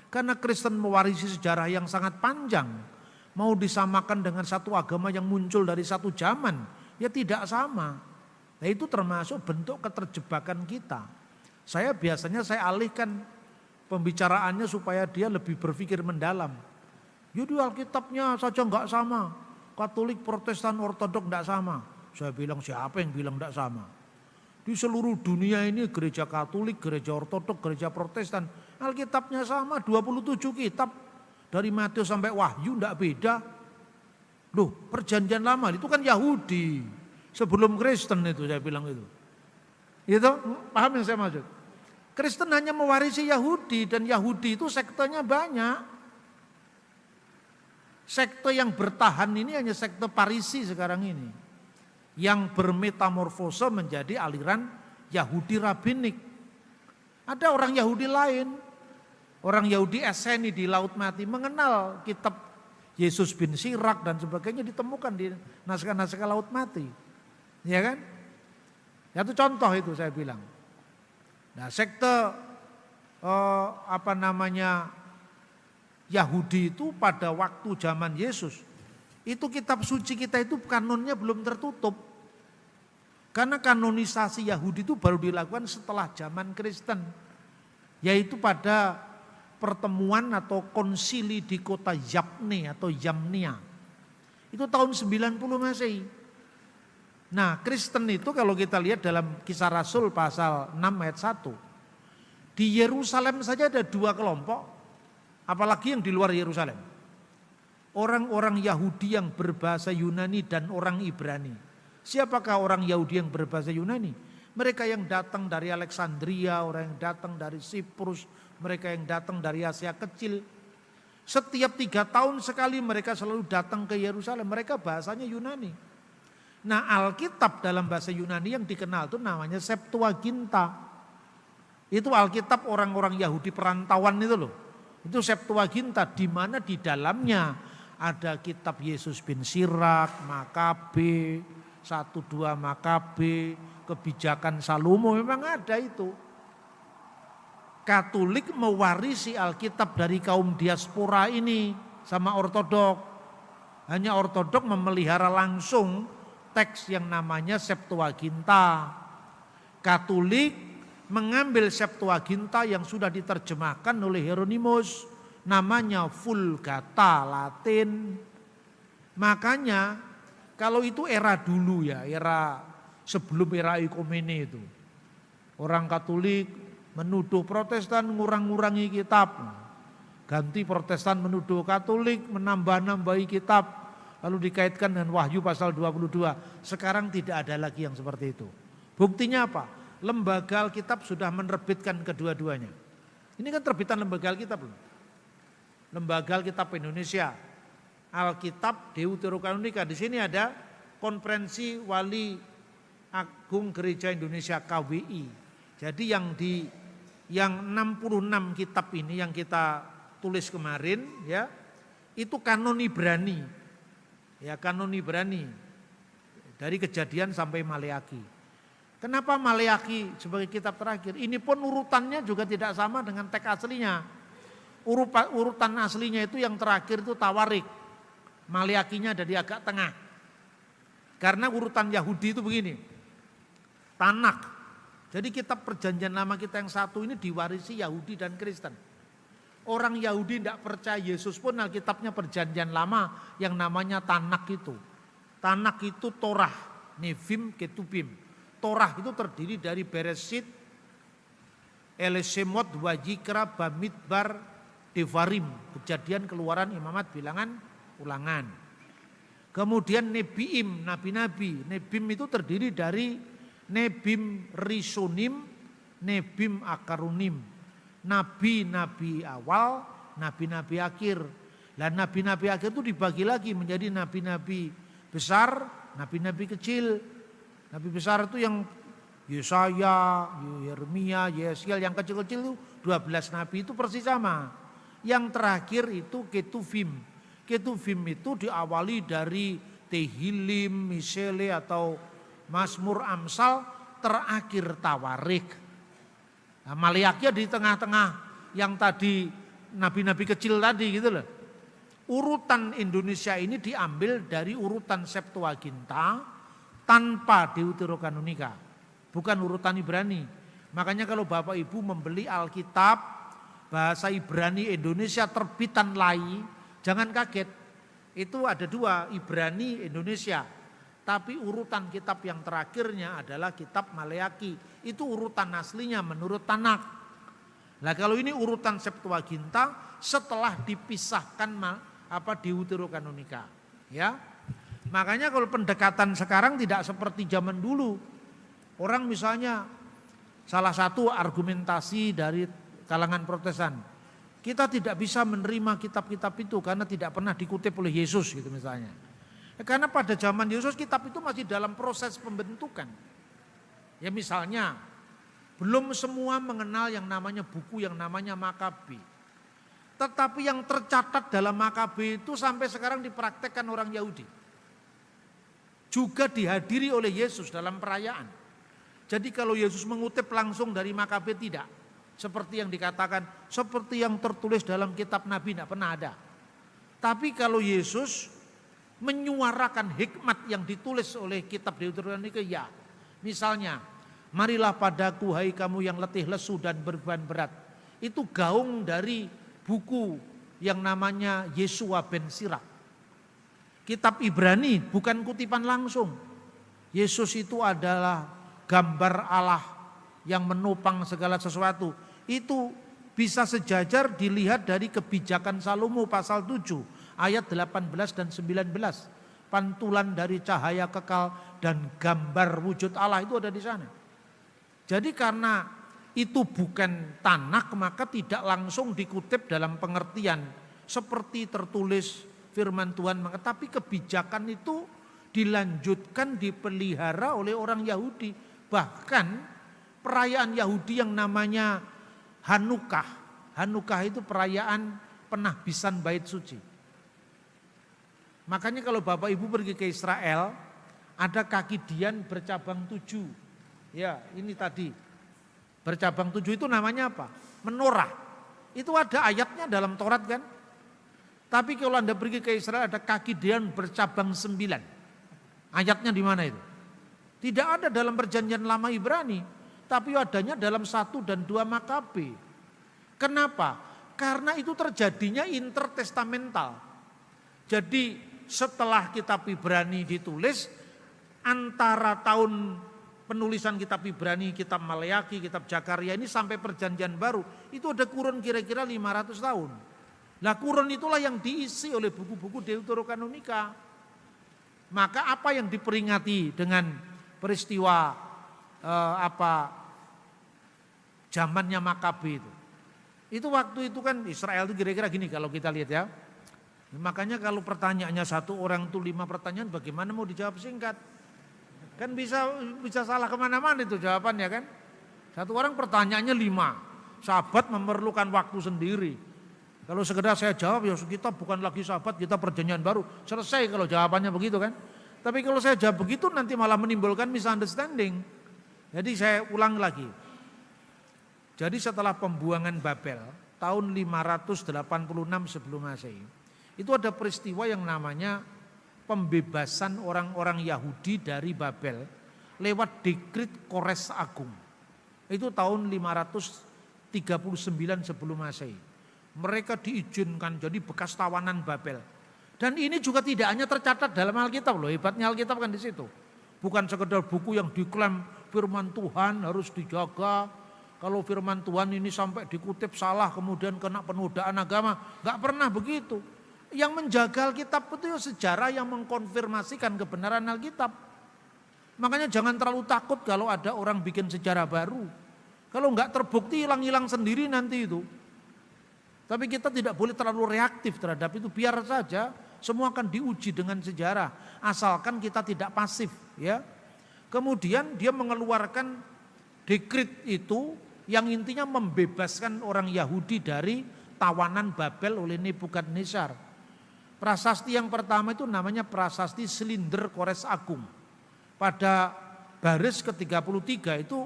Karena Kristen mewarisi sejarah yang sangat panjang. Mau disamakan dengan satu agama yang muncul dari satu zaman, ya tidak sama. Nah, itu termasuk bentuk keterjebakan kita. Saya biasanya alihkan pembicaraannya supaya dia lebih berpikir mendalam. Jadi Alkitabnya saja enggak sama, Katolik, Protestan, Ortodok enggak sama. Saya bilang, siapa yang bilang tidak sama? Di seluruh dunia ini gereja Katolik, gereja Ortodok, gereja Protestan, Alkitabnya sama, 27 kitab. Dari Matius sampai Wahyu tidak beda. Loh, perjanjian lama itu kan Yahudi. Sebelum Kristen itu saya bilang itu. Itu paham yang saya maksud? Kristen hanya mewarisi Yahudi, dan Yahudi itu sektenya banyak. Sekte yang bertahan ini hanya sekte Parisi sekarang ini, yang bermetamorfose menjadi aliran Yahudi rabbinik. Ada orang Yahudi lain, orang Yahudi Esseni di Laut Mati mengenal kitab Yesus bin Sirak dan sebagainya, ditemukan di naskah-naskah Laut Mati. Ya kan? Itu contoh itu saya bilang. Nah, sekte Yahudi itu pada waktu zaman Yesus, itu kitab suci kita itu kanonnya belum tertutup. Karena kanonisasi Yahudi itu baru dilakukan setelah zaman Kristen, yaitu pada pertemuan atau konsili di kota Yapne atau Yamnia. Itu tahun 90 Masehi. Nah, Kristen itu kalau kita lihat dalam Kisah Rasul pasal 6 ayat 1, di Yerusalem saja ada 2 kelompok, apalagi yang di luar Yerusalem. orang-orang Yahudi yang berbahasa Yunani dan orang Ibrani. Siapakah orang Yahudi yang berbahasa Yunani? Mereka yang datang dari Alexandria, orang yang datang dari Siprus, mereka yang datang dari Asia Kecil. Setiap 3 tahun sekali mereka selalu datang ke Yerusalem. Mereka bahasanya Yunani. Nah, Alkitab dalam bahasa Yunani yang dikenal itu namanya Septuaginta. Itu Alkitab orang-orang Yahudi perantauan itu loh. Itu Septuaginta, di mana di dalamnya ada kitab Yesus bin Sirak, Makabe, 1-2 Makabe, kebijakan Salomo, memang ada itu. Katolik mewarisi Alkitab dari kaum diaspora ini sama Ortodok. Hanya Ortodok memelihara langsung teks yang namanya Septuaginta. Katolik mengambil Septuaginta yang sudah diterjemahkan oleh Hieronymus, namanya Vulgata Latin. Makanya kalau itu era dulu ya, era sebelum era ekumene itu. Orang Katolik menuduh Protestan ngurang-ngurangi kitab. Ganti Protestan menuduh Katolik menambah-nambahi kitab. Lalu dikaitkan dengan Wahyu pasal 22. Sekarang tidak ada lagi yang seperti itu. Buktinya apa? Lembaga Alkitab sudah menerbitkan kedua-duanya. Ini kan terbitan lembaga Alkitab loh. Lembaga Alkitab Indonesia. Alkitab Deuterokanonika. Di sini ada Konferensi Wali Agung Gereja Indonesia KWI. Jadi yang 66 kitab ini yang kita tulis kemarin ya, itu kanon Ibrani. Ya, kanon Ibrani. Dari Kejadian sampai Maleaki. Kenapa Maleaki sebagai kitab terakhir? Ini pun urutannya juga tidak sama dengan teks aslinya. Urutan aslinya itu yang terakhir itu Tawarik. Maleakinya ada di agak tengah. Karena urutan Yahudi itu begini. Tanak. Jadi kitab perjanjian lama kita yang satu ini diwarisi Yahudi dan Kristen. Orang Yahudi tidak percaya Yesus pun Alkitabnya perjanjian lama yang namanya Tanak itu. Tanak itu Torah, Nevim, Ketubim. Torah itu terdiri dari Bereshit, Elesemot, Wajikra, Bamidbar, Devarim. Kejadian, Keluaran, Imamat, Bilangan, Ulangan. Kemudian Nebiim, nabi-nabi. Nebim itu terdiri dari Nebim Rishonim, Nebim Akarunim. Nabi-nabi awal, nabi-nabi akhir. Dan nabi-nabi akhir itu dibagi lagi menjadi nabi-nabi besar, nabi-nabi kecil. Nabi besar itu yang Yesaya, Yeremia, Yesiel, yang kecil-kecil itu 12 nabi itu persis sama. Yang terakhir itu Ketuvim. Ketuvim itu diawali dari Tehilim, Misele atau Mazmur, Amsal, terakhir Tawarik. Nah, Maleaki di tengah-tengah yang tadi nabi-nabi kecil tadi gitu loh. Urutan Indonesia ini diambil dari urutan Septuaginta tanpa Deuterokanonika. Bukan urutan Ibrani. Makanya kalau Bapak Ibu membeli Alkitab bahasa Ibrani Indonesia terbitan Lai, jangan kaget. Itu ada 2, Ibrani Indonesia. Tapi urutan kitab yang terakhirnya adalah kitab Maleaki. Itu urutan aslinya menurut Tanak. Nah kalau ini urutan Septuaginta setelah dipisahkan Deuterokanonika. Ya. Makanya kalau pendekatan sekarang tidak seperti zaman dulu. Orang misalnya salah satu argumentasi dari kalangan Protestan. Kita tidak bisa menerima kitab-kitab itu karena tidak pernah dikutip oleh Yesus gitu misalnya. Karena pada zaman Yesus kitab itu masih dalam proses pembentukan. Ya misalnya belum semua mengenal yang namanya buku yang namanya Makabe. Tetapi yang tercatat dalam Makabe itu sampai sekarang dipraktekkan orang Yahudi. Juga dihadiri oleh Yesus dalam perayaan. Jadi kalau Yesus mengutip langsung dari Makabe tidak. Seperti yang dikatakan, seperti yang tertulis dalam kitab Nabi tidak pernah ada. Tapi kalau Yesus menyuarakan hikmat yang ditulis oleh kitab Deuterokanonika ya. Misalnya, marilah padaku hai kamu yang letih lesu dan beban berat. Itu gaung dari buku yang namanya Yesua ben Sirak. Kitab Ibrani bukan kutipan langsung. Yesus itu adalah gambar Allah yang menopang segala sesuatu. Itu bisa sejajar dilihat dari kebijakan Salomo pasal 7. ayat 18 dan 19. Pantulan dari cahaya kekal dan gambar wujud Allah itu ada di sana. Jadi karena itu bukan tanakh maka tidak langsung dikutip dalam pengertian seperti tertulis firman Tuhan, tapi kebijakan itu dilanjutkan, dipelihara oleh orang Yahudi. Bahkan perayaan Yahudi yang namanya Hanukah. Hanukah itu perayaan penahbisan bait suci. Makanya kalau Bapak Ibu pergi ke Israel, ada kaki dian bercabang 7. Ya, ini tadi. Bercabang 7 itu namanya apa? Menorah. Itu ada ayatnya dalam Taurat kan? Tapi kalau Anda pergi ke Israel ada kaki dian bercabang 9. Ayatnya di mana itu? Tidak ada dalam perjanjian lama Ibrani, tapi adanya dalam 1 dan 2 Makabe. Kenapa? Karena itu terjadinya intertestamental. Jadi setelah kitab Ibrani ditulis, antara tahun penulisan kitab Ibrani, kitab Maleaki, kitab Zakaria ini sampai perjanjian baru, itu ada kurun kira-kira 500 tahun. Nah kurun itulah yang diisi oleh buku-buku Deuterokanonika. Maka apa yang diperingati dengan peristiwa zamannya Makabe itu waktu itu kan Israel itu kira-kira gini kalau kita lihat ya. Makanya kalau pertanyaannya satu orang itu 5 pertanyaan, bagaimana mau dijawab singkat? Kan bisa salah kemana-mana itu jawabannya kan. Satu orang pertanyaannya 5, sahabat memerlukan waktu sendiri. Kalau sekedar saya jawab ya kita bukan lagi sahabat, kita perjanjian baru. Selesai kalau jawabannya begitu kan. Tapi kalau saya jawab begitu nanti malah menimbulkan misunderstanding. Jadi saya ulang lagi. Jadi setelah pembuangan Babel tahun 586 sebelum Masehi, itu ada peristiwa yang namanya pembebasan orang-orang Yahudi dari Babel lewat dekrit Kores Agung. Itu tahun 539 sebelum Masehi. Mereka diizinkan jadi bekas tawanan Babel. Dan ini juga tidak hanya tercatat dalam Alkitab loh, hebatnya Alkitab kan di situ. Bukan sekedar buku yang diklaim firman Tuhan harus dijaga. Kalau firman Tuhan ini sampai dikutip salah kemudian kena penodaan agama, nggak pernah begitu. Yang menjaga Alkitab itu sejarah yang mengkonfirmasikan kebenaran Alkitab. Makanya jangan terlalu takut kalau ada orang bikin sejarah baru. Kalau nggak terbukti hilang-hilang sendiri nanti itu. Tapi kita tidak boleh terlalu reaktif terhadap itu, biar saja semua akan diuji dengan sejarah. Asalkan kita tidak pasif ya. Kemudian dia mengeluarkan dekrit itu yang intinya membebaskan orang Yahudi dari tawanan Babel oleh Nebukadnezar. Prasasti yang pertama itu namanya prasasti Selinder Kores Agung. Pada baris ke-33 itu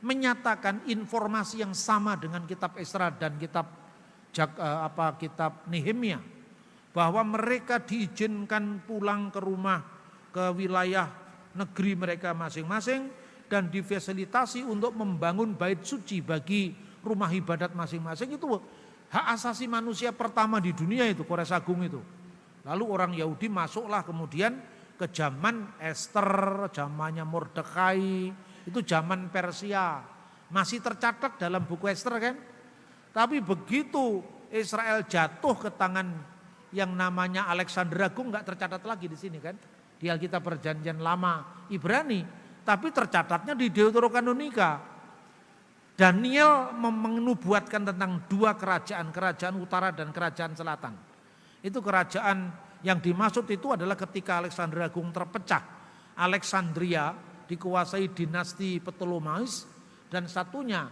menyatakan informasi yang sama dengan kitab Esra dan kitab Nehemia, bahwa mereka diizinkan pulang ke rumah, ke wilayah negeri mereka masing-masing dan difasilitasi untuk membangun bait suci bagi rumah ibadat masing-masing. Itu hak asasi manusia pertama di dunia itu, Kores Agung itu. Lalu orang Yahudi masuklah kemudian ke zaman Esther, zamannya Mordekai, itu zaman Persia. Masih tercatat dalam buku Esther kan. Tapi begitu Israel jatuh ke tangan yang namanya Alexander Agung, nggak tercatat lagi di sini kan. Di Alkitab Perjanjian Lama Ibrani. Tapi tercatatnya di Deuterokanonika. Daniel menubuatkan tentang 2 kerajaan, kerajaan utara dan kerajaan selatan. Itu kerajaan yang dimaksud itu adalah ketika Alexander Agung terpecah. Alexandria dikuasai dinasti Ptolemeus dan satunya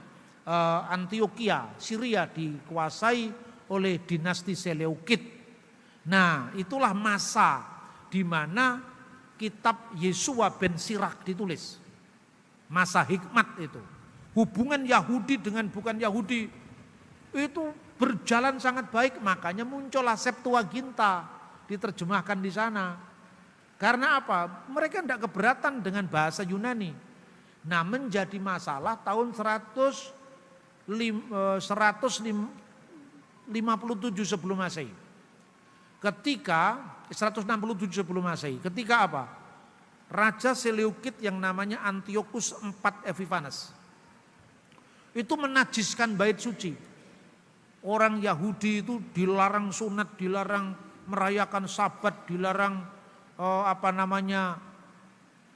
Antioquia, Syria dikuasai oleh dinasti Seleukid. Nah, itulah masa di mana kitab Yesua ben Sirak ditulis. Masa hikmat itu. Hubungan Yahudi dengan bukan Yahudi itu berjalan sangat baik, makanya muncullah Septuaginta diterjemahkan di sana. Karena apa? Mereka tidak keberatan dengan bahasa Yunani. Nah, menjadi masalah tahun 157 sebelum Masehi. Ketika 167 sebelum Masehi, ketika apa? Raja Seleukid yang namanya Antiochus IV Epiphanes itu menajiskan bait suci. Orang Yahudi itu dilarang sunat, dilarang merayakan Sabat, dilarang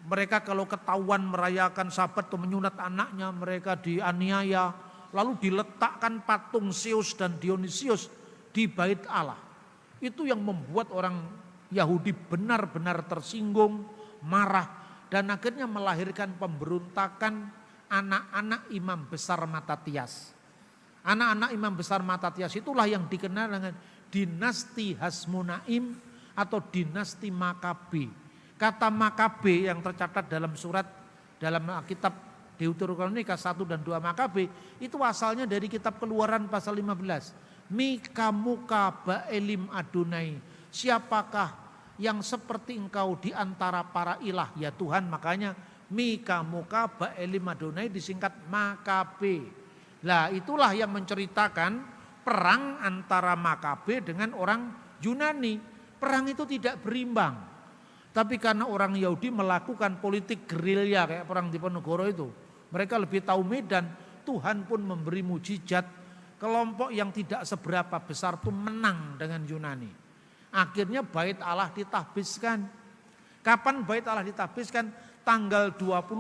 mereka kalau ketahuan merayakan Sabat atau menyunat anaknya, mereka dianiaya, lalu diletakkan patung Zeus dan Dionysius di bait Allah. Itu yang membuat orang Yahudi benar-benar tersinggung, marah, dan akhirnya melahirkan pemberontakan anak-anak imam besar Matatias. Anak-anak imam besar Matatias itulah yang dikenal dengan dinasti Hasmonaim atau dinasti Makabe. Kata Makabe yang tercatat dalam kitab Deuteronomika 1 dan 2 Makabe itu asalnya dari kitab Keluaran pasal 15. Mika muka ba'elim Adonai, siapakah yang seperti engkau di antara para ilah ya Tuhan. Makanya Mika muka ba'elim Adonai disingkat Makabe. Lah itulah yang menceritakan perang antara Makabe dengan orang Yunani. Perang itu tidak berimbang. Tapi karena orang Yahudi melakukan politik gerilya kayak perang Diponegoro itu, mereka lebih tahu medan, Tuhan pun memberi mujizat. Kelompok yang tidak seberapa besar itu menang dengan Yunani. Akhirnya bait Allah ditahbiskan. Kapan bait Allah ditahbiskan? Tanggal 25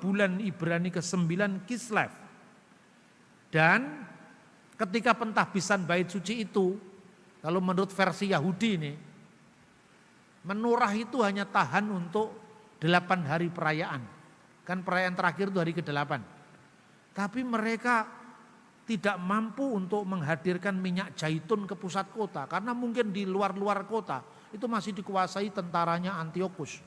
bulan Ibrani ke-9 Kislev. Dan ketika pentahbisan bait suci itu, kalau menurut versi Yahudi ini, menorah itu hanya tahan untuk 8 hari perayaan. Kan perayaan terakhir itu hari ke-8. Tapi mereka tidak mampu untuk menghadirkan minyak zaitun ke pusat kota. Karena mungkin di luar-luar kota itu masih dikuasai tentaranya Antiochus.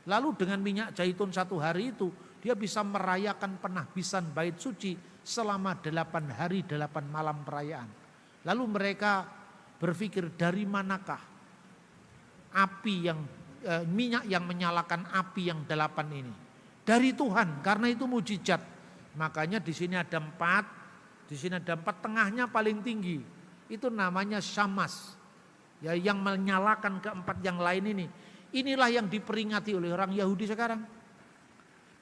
Lalu dengan minyak zaitun 1 hari itu, dia bisa merayakan penahbisan bait suci selama 8 hari 8 malam perayaan. Lalu mereka berpikir dari manakah api minyak yang menyalakan api yang 8 ini? Dari Tuhan, karena itu mujizat. Makanya di sini ada 4. Di sini ada 4, tengahnya paling tinggi. Itu namanya Syamas. Ya, yang menyalakan ke-4 yang lain ini. Inilah yang diperingati oleh orang Yahudi sekarang.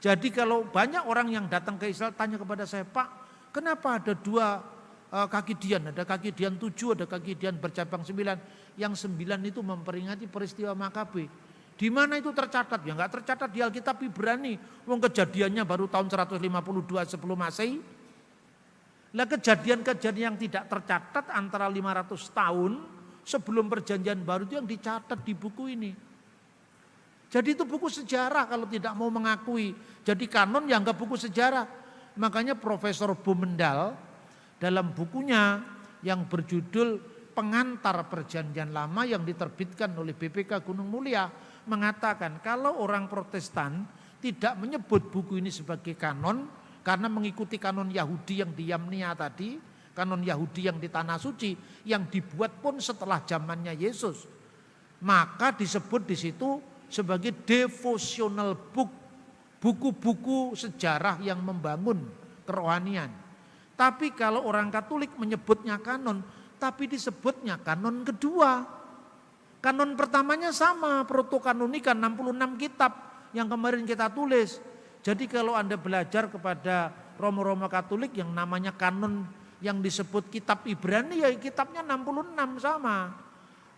Jadi kalau banyak orang yang datang ke Israel tanya kepada saya, Pak, kenapa ada 2 kaki dian? Ada kaki dian 7, ada kaki dian bercabang 9. Yang 9 itu memperingati peristiwa Makabe. Di mana itu tercatat? Ya enggak tercatat di Alkitab Ibrani. Wong kejadiannya baru tahun 152 sebelum Masehi. Lah kejadian-kejadian yang tidak tercatat antara 500 tahun sebelum perjanjian baru itu yang dicatat di buku ini. Jadi itu buku sejarah kalau tidak mau mengakui. Jadi kanon yang enggak buku sejarah. Makanya Profesor Bumendal dalam bukunya yang berjudul Pengantar Perjanjian Lama yang diterbitkan oleh BPK Gunung Mulia mengatakan kalau orang Protestan tidak menyebut buku ini sebagai kanon, karena mengikuti kanon Yahudi yang di Yamnia tadi, kanon Yahudi yang di Tanah Suci, yang dibuat pun setelah zamannya Yesus. Maka disebut di situ sebagai devotional book, buku-buku sejarah yang membangun kerohanian. Tapi kalau orang Katolik menyebutnya kanon, tapi disebutnya kanon kedua. Kanon pertamanya sama, Protokanonika 66 kitab yang kemarin kita tulis. Jadi kalau Anda belajar kepada Romo-Romo Katolik yang namanya kanon yang disebut kitab Ibrani, ya kitabnya 66 sama.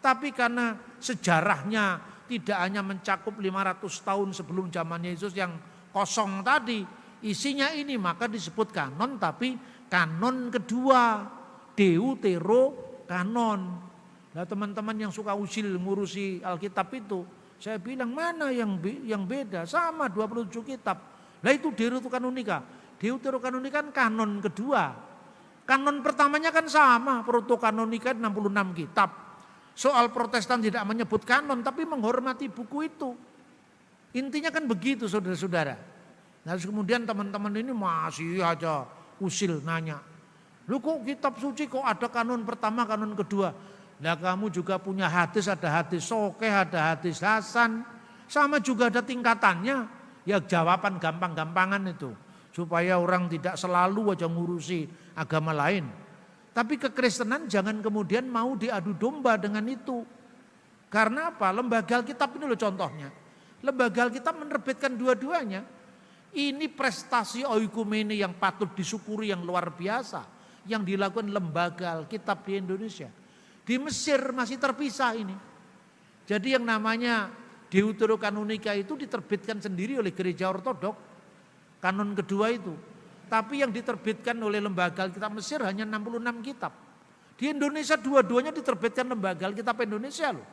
Tapi karena sejarahnya tidak hanya mencakup 500 tahun sebelum zaman Yesus yang kosong tadi, isinya ini maka disebut kanon, tapi kanon kedua, Deuterokanon. Nah teman-teman yang suka usil ngurusi Alkitab itu, saya bilang mana yang beda, sama 27 kitab. Nah itu Deuterokanonika. Deuterokanonika kan kanon kedua. Kanon pertamanya kan sama, Protokanonika 66 kitab. Soal Protestan tidak menyebut kanon tapi menghormati buku itu. Intinya kan begitu saudara-saudara. Nah kemudian teman-teman ini masih aja usil nanya. Lu kok kitab suci kok ada kanon pertama, kanon kedua? Nah kamu juga punya hadis, ada hadis sokeh, ada hadis hasan. Sama juga ada tingkatannya. Ya jawaban gampang-gampangan itu. Supaya orang tidak selalu aja ngurusi agama lain. Tapi kekristenan jangan kemudian mau diadu domba dengan itu. Karena apa? Lembaga Alkitab ini loh contohnya. Lembaga Alkitab menerbitkan dua-duanya. Ini prestasi oikumene yang patut disyukuri yang luar biasa. Yang dilakukan lembaga Alkitab di Indonesia. Di Mesir masih terpisah ini. Jadi yang namanya Deuterokanonika itu diterbitkan sendiri oleh gereja ortodok, kanon kedua itu. Tapi yang diterbitkan oleh lembaga Alkitab Mesir hanya 66 kitab. Di Indonesia dua-duanya diterbitkan lembaga Alkitab Indonesia loh.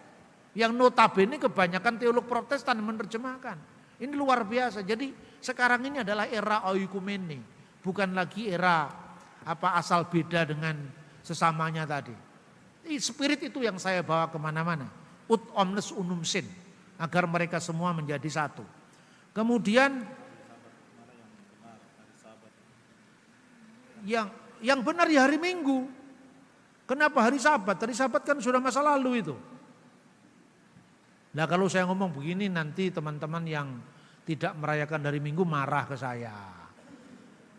Yang notabene kebanyakan teolog Protestan menerjemahkan. Ini luar biasa. Jadi sekarang ini adalah era oikumene, bukan lagi era asal beda dengan sesamanya tadi. Spirit itu yang saya bawa kemana-mana. Ut omnes unum sin, agar mereka semua menjadi satu. Kemudian yang benar ya hari Minggu. Kenapa hari Sabat? Hari Sabat kan sudah masa lalu itu. Nah kalau saya ngomong begini nanti teman-teman yang tidak merayakan hari Minggu marah ke saya.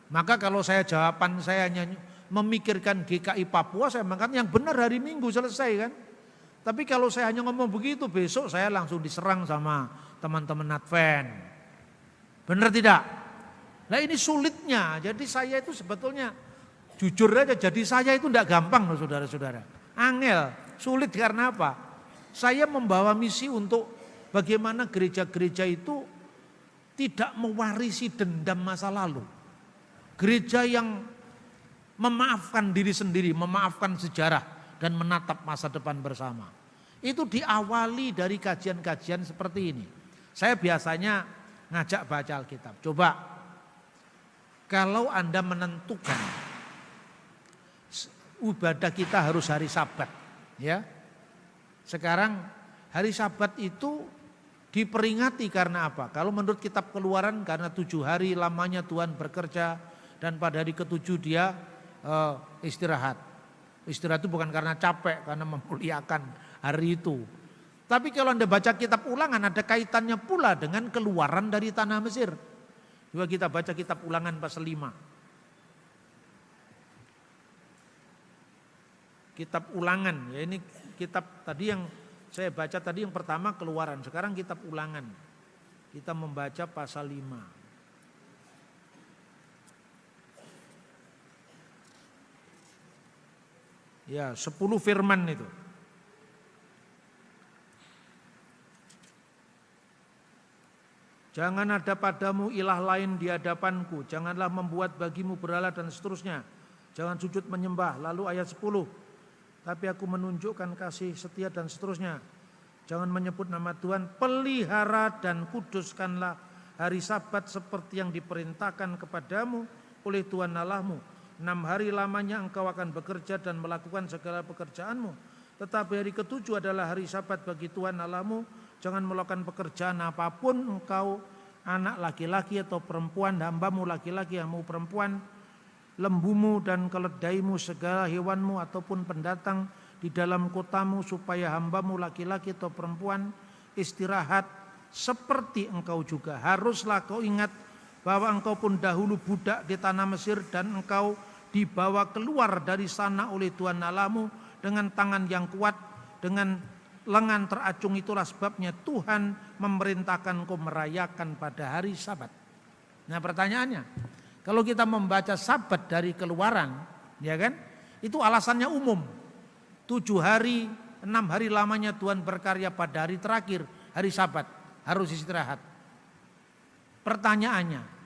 Maka kalau jawaban saya hanya memikirkan GKI Papua, saya mengatakan yang benar hari Minggu, selesai kan. Tapi kalau saya hanya ngomong begitu, besok saya langsung diserang sama teman-teman Advent. Benar tidak? Nah ini sulitnya, jadi saya itu sebetulnya jujur aja, jadi saya itu tidak gampang loh saudara-saudara. Angel, sulit karena apa? Saya membawa misi untuk bagaimana gereja-gereja itu tidak mewarisi dendam masa lalu. Gereja yang memaafkan diri sendiri, memaafkan sejarah dan menatap masa depan bersama. Itu diawali dari kajian-kajian seperti ini. Saya biasanya ngajak baca Alkitab. Coba kalau Anda menentukan ibadah kita harus hari Sabat, ya. Sekarang hari Sabat itu diperingati karena apa? Kalau menurut kitab Keluaran karena 7 hari lamanya Tuhan bekerja dan pada hari ke-7 dia istirahat. Istirahat itu bukan karena capek, karena memuliakan hari itu. Tapi kalau Anda baca kitab Ulangan ada kaitannya pula dengan keluaran dari tanah Mesir. Coba kita baca kitab Ulangan pasal 5. Kitab Ulangan, ya ini kitab tadi yang saya baca tadi yang pertama Keluaran, sekarang kitab Ulangan. Kita membaca pasal 5. Ya, 10 firman itu. Jangan ada padamu ilah lain di hadapanku, janganlah membuat bagimu berhala dan seterusnya. Jangan sujud menyembah. Lalu ayat 10. Tapi aku menunjukkan kasih setia dan seterusnya. Jangan menyebut nama Tuhan, pelihara dan kuduskanlah hari Sabat seperti yang diperintahkan kepadamu oleh Tuhan Allahmu. 6 hari lamanya engkau akan bekerja dan melakukan segala pekerjaanmu. Tetapi hari ke-7 adalah hari Sabat bagi Tuhan Allahmu. Jangan melakukan pekerjaan apapun engkau, anak laki-laki atau perempuan, hambamu laki-laki, hambamu perempuan, lembumu dan keledaimu, segala hewanmu ataupun pendatang di dalam kotamu, supaya hambamu laki-laki atau perempuan istirahat seperti engkau juga. Haruslah kau ingat bahwa engkau pun dahulu budak di tanah Mesir dan engkau dibawa keluar dari sana oleh Tuhan Allahmu dengan tangan yang kuat, dengan lengan teracung. Itulah sebabnya Tuhan memerintahkan engkau merayakan pada hari Sabat. Nah pertanyaannya, kalau kita membaca Sabat dari Keluaran, ya kan? Itu alasannya umum. 7 hari, 6 hari lamanya Tuhan berkarya, pada hari terakhir, hari Sabat, harus istirahat. Pertanyaannya,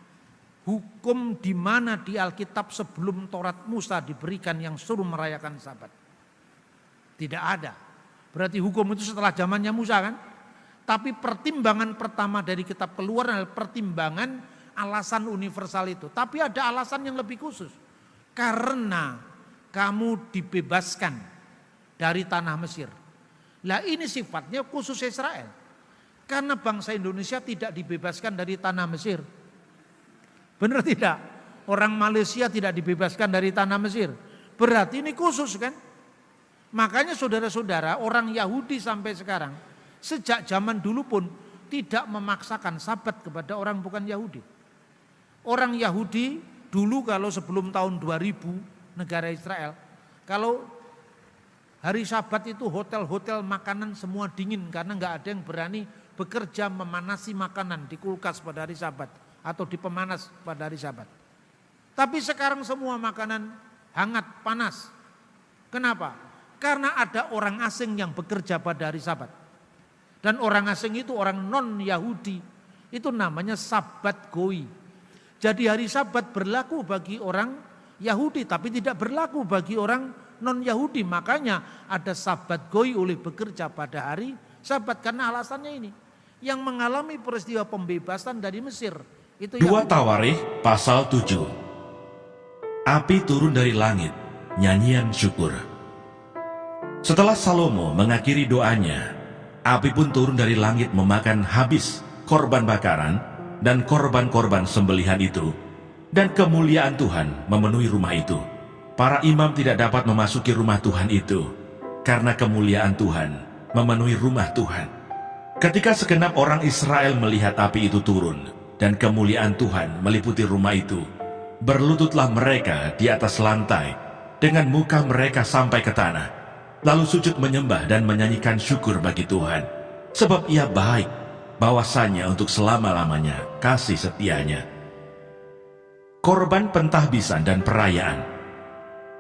hukum di mana di Alkitab sebelum Taurat Musa diberikan yang suruh merayakan Sabat? Tidak ada. Berarti hukum itu setelah zamannya Musa kan? Tapi pertimbangan pertama dari kitab Keluaran adalah pertimbangan alasan universal itu. Tapi ada alasan yang lebih khusus. Karena kamu dibebaskan dari tanah Mesir. Lah ini sifatnya khusus Israel. Karena bangsa Indonesia tidak dibebaskan dari tanah Mesir. Benar tidak? Orang Malaysia tidak dibebaskan dari tanah Mesir. Berarti ini khusus kan? Makanya saudara-saudara, orang Yahudi sampai sekarang, sejak zaman dulu pun tidak memaksakan Sabat kepada orang bukan Yahudi. Orang Yahudi dulu kalau sebelum tahun 2000 negara Israel, kalau hari Sabat itu hotel-hotel makanan semua dingin karena nggak ada yang berani bekerja memanasi makanan di kulkas pada hari Sabat atau di pemanas pada hari Sabat. Tapi sekarang semua makanan hangat, panas. Kenapa? Karena ada orang asing yang bekerja pada hari Sabat. Dan orang asing itu orang non-Yahudi. Itu namanya Sabat Goi. Jadi hari Sabat berlaku bagi orang Yahudi tapi tidak berlaku bagi orang non-Yahudi. Makanya ada Sabat Goi oleh bekerja pada hari Sabat. Karena alasannya ini. Yang mengalami peristiwa pembebasan dari Mesir. Itu 2 Tawarikh pasal 7. Api turun dari langit, nyanyian syukur. Setelah Salomo mengakhiri doanya, api pun turun dari langit memakan habis korban bakaran dan korban-korban sembelihan itu, dan kemuliaan Tuhan memenuhi rumah itu. Para imam tidak dapat memasuki rumah Tuhan itu, karena kemuliaan Tuhan memenuhi rumah Tuhan. Ketika segenap orang Israel melihat api itu turun, dan kemuliaan Tuhan meliputi rumah itu, berlututlah mereka di atas lantai, dengan muka mereka sampai ke tanah, lalu sujud menyembah dan menyanyikan syukur bagi Tuhan, sebab Ia baik, bahwasanya untuk selama-lamanya kasih setianya. Korban pentahbisan dan perayaan.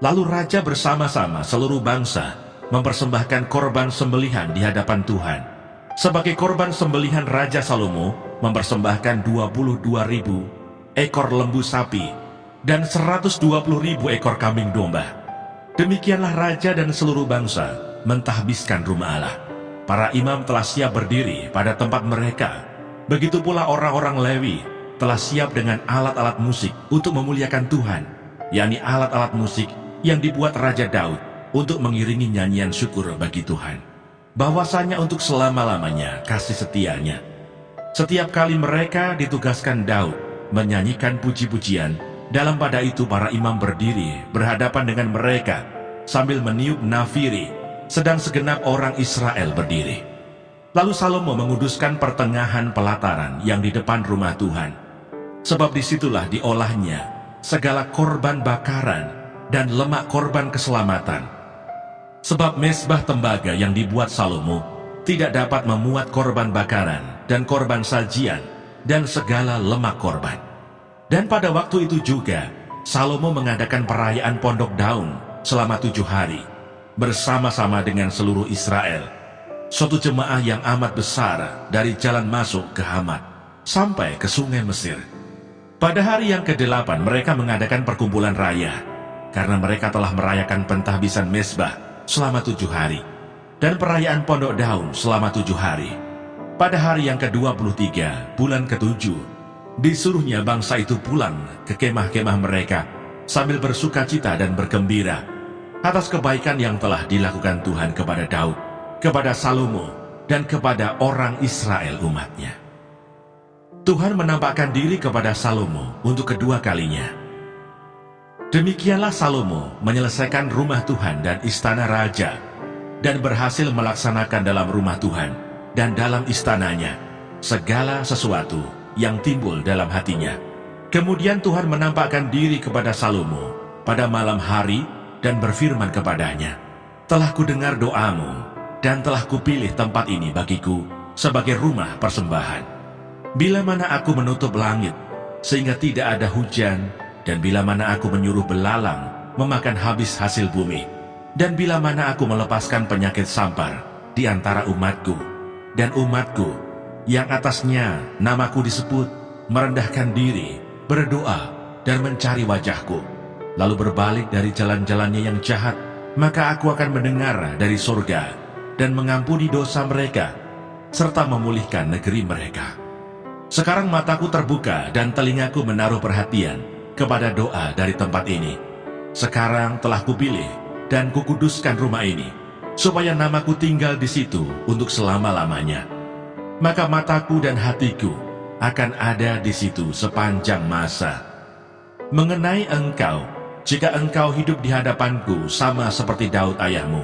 Lalu raja bersama-sama seluruh bangsa mempersembahkan korban sembelihan di hadapan Tuhan. Sebagai korban sembelihan, Raja Salomo mempersembahkan 22.000 ekor lembu sapi dan 120.000 ekor kambing domba. Demikianlah raja dan seluruh bangsa mentahbiskan rumah Allah. Para imam telah siap berdiri pada tempat mereka. Begitu pula orang-orang Lewi telah siap dengan alat-alat musik untuk memuliakan Tuhan, yakni alat-alat musik yang dibuat Raja Daud untuk mengiringi nyanyian syukur bagi Tuhan, bahwasanya untuk selama-lamanya kasih setianya. Setiap kali mereka ditugaskan Daud menyanyikan puji-pujian, dalam pada itu para imam berdiri berhadapan dengan mereka sambil meniup nafiri, sedang segenap orang Israel berdiri. Lalu Salomo menguduskan pertengahan pelataran yang di depan rumah Tuhan, sebab disitulah diolahnya segala korban bakaran dan lemak korban keselamatan. Sebab mezbah tembaga yang dibuat Salomo tidak dapat memuat korban bakaran dan korban sajian dan segala lemak korban. Dan pada waktu itu juga Salomo mengadakan perayaan Pondok Daun selama 7 hari bersama-sama dengan seluruh Israel, suatu jemaah yang amat besar dari jalan masuk ke Hamat sampai ke sungai Mesir. Pada hari yang ke-8 mereka mengadakan perkumpulan raya, karena mereka telah merayakan pentahbisan mezbah selama 7 hari dan perayaan Pondok Daun selama 7 hari. Pada hari yang ke-23 bulan ke-7 disuruhnya bangsa itu pulang ke kemah-kemah mereka sambil bersuka cita dan bergembira atas kebaikan yang telah dilakukan Tuhan kepada Daud, kepada Salomo, dan kepada orang Israel umatnya. Tuhan menampakkan diri kepada Salomo untuk kedua kalinya. Demikianlah Salomo menyelesaikan rumah Tuhan dan istana raja, dan berhasil melaksanakan dalam rumah Tuhan dan dalam istananya segala sesuatu yang timbul dalam hatinya. Kemudian Tuhan menampakkan diri kepada Salomo pada malam hari dan berfirman kepadanya, "Telah kudengar doamu dan telah kupilih tempat ini bagiku sebagai rumah persembahan. Bila mana aku menutup langit sehingga tidak ada hujan, dan bila mana aku menyuruh belalang memakan habis hasil bumi, dan bila mana aku melepaskan penyakit sampar di antara umatku, dan umatku yang atasnya namaku disebut merendahkan diri, berdoa, dan mencari wajahku, lalu berbalik dari jalan-jalannya yang jahat, maka aku akan mendengar dari surga dan mengampuni dosa mereka, serta memulihkan negeri mereka. Sekarang mataku terbuka dan telingaku menaruh perhatian kepada doa dari tempat ini. Sekarang telah kupilih dan kukuduskan rumah ini, supaya namaku tinggal di situ untuk selama-lamanya. Maka mataku dan hatiku akan ada di situ sepanjang masa. Mengenai engkau, jika engkau hidup di hadapanku sama seperti Daud ayahmu,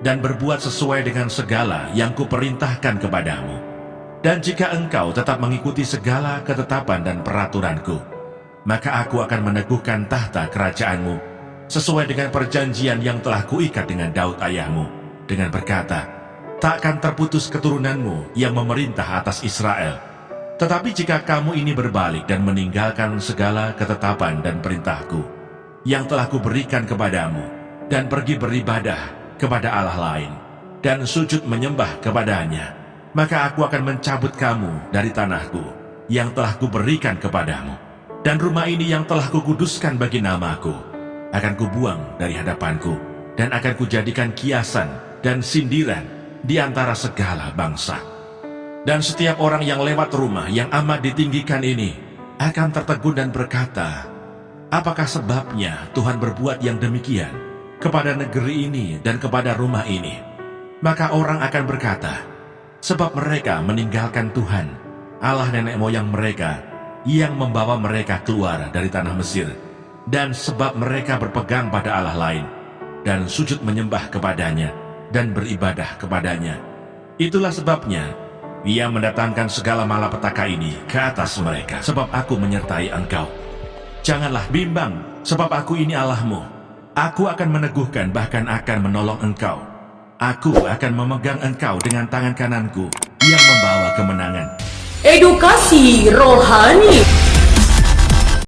dan berbuat sesuai dengan segala yang kuperintahkan kepadamu, dan jika engkau tetap mengikuti segala ketetapan dan peraturanku, maka aku akan meneguhkan tahta kerajaanmu sesuai dengan perjanjian yang telah kuikat dengan Daud ayahmu, dengan berkata, takkan terputus keturunanmu yang memerintah atas Israel. Tetapi jika kamu ini berbalik dan meninggalkan segala ketetapan dan perintahku yang telah kuberikan kepadamu, dan pergi beribadah kepada Allah lain, dan sujud menyembah kepadanya, maka aku akan mencabut kamu dari tanahku yang telah kuberikan kepadamu. Dan rumah ini yang telah kukuduskan bagi namaku akan kubuang dari hadapanku, dan akan kujadikan kiasan dan sindiran di antara segala bangsa. Dan setiap orang yang lewat rumah yang amat ditinggikan ini akan tertegun dan berkata, apakah sebabnya Tuhan berbuat yang demikian kepada negeri ini dan kepada rumah ini? Maka orang akan berkata, sebab mereka meninggalkan Tuhan, Allah nenek moyang mereka, yang membawa mereka keluar dari tanah Mesir, dan sebab mereka berpegang pada Allah lain, dan sujud menyembah kepadanya, dan beribadah kepadanya. Itulah sebabnya Ia mendatangkan segala malapetaka ini ke atas mereka, sebab aku menyertai engkau. Janganlah bimbang, sebab aku ini Allahmu. Aku akan meneguhkan, bahkan akan menolong engkau. Aku akan memegang engkau dengan tangan kananku yang membawa kemenangan. Edukasi rohani.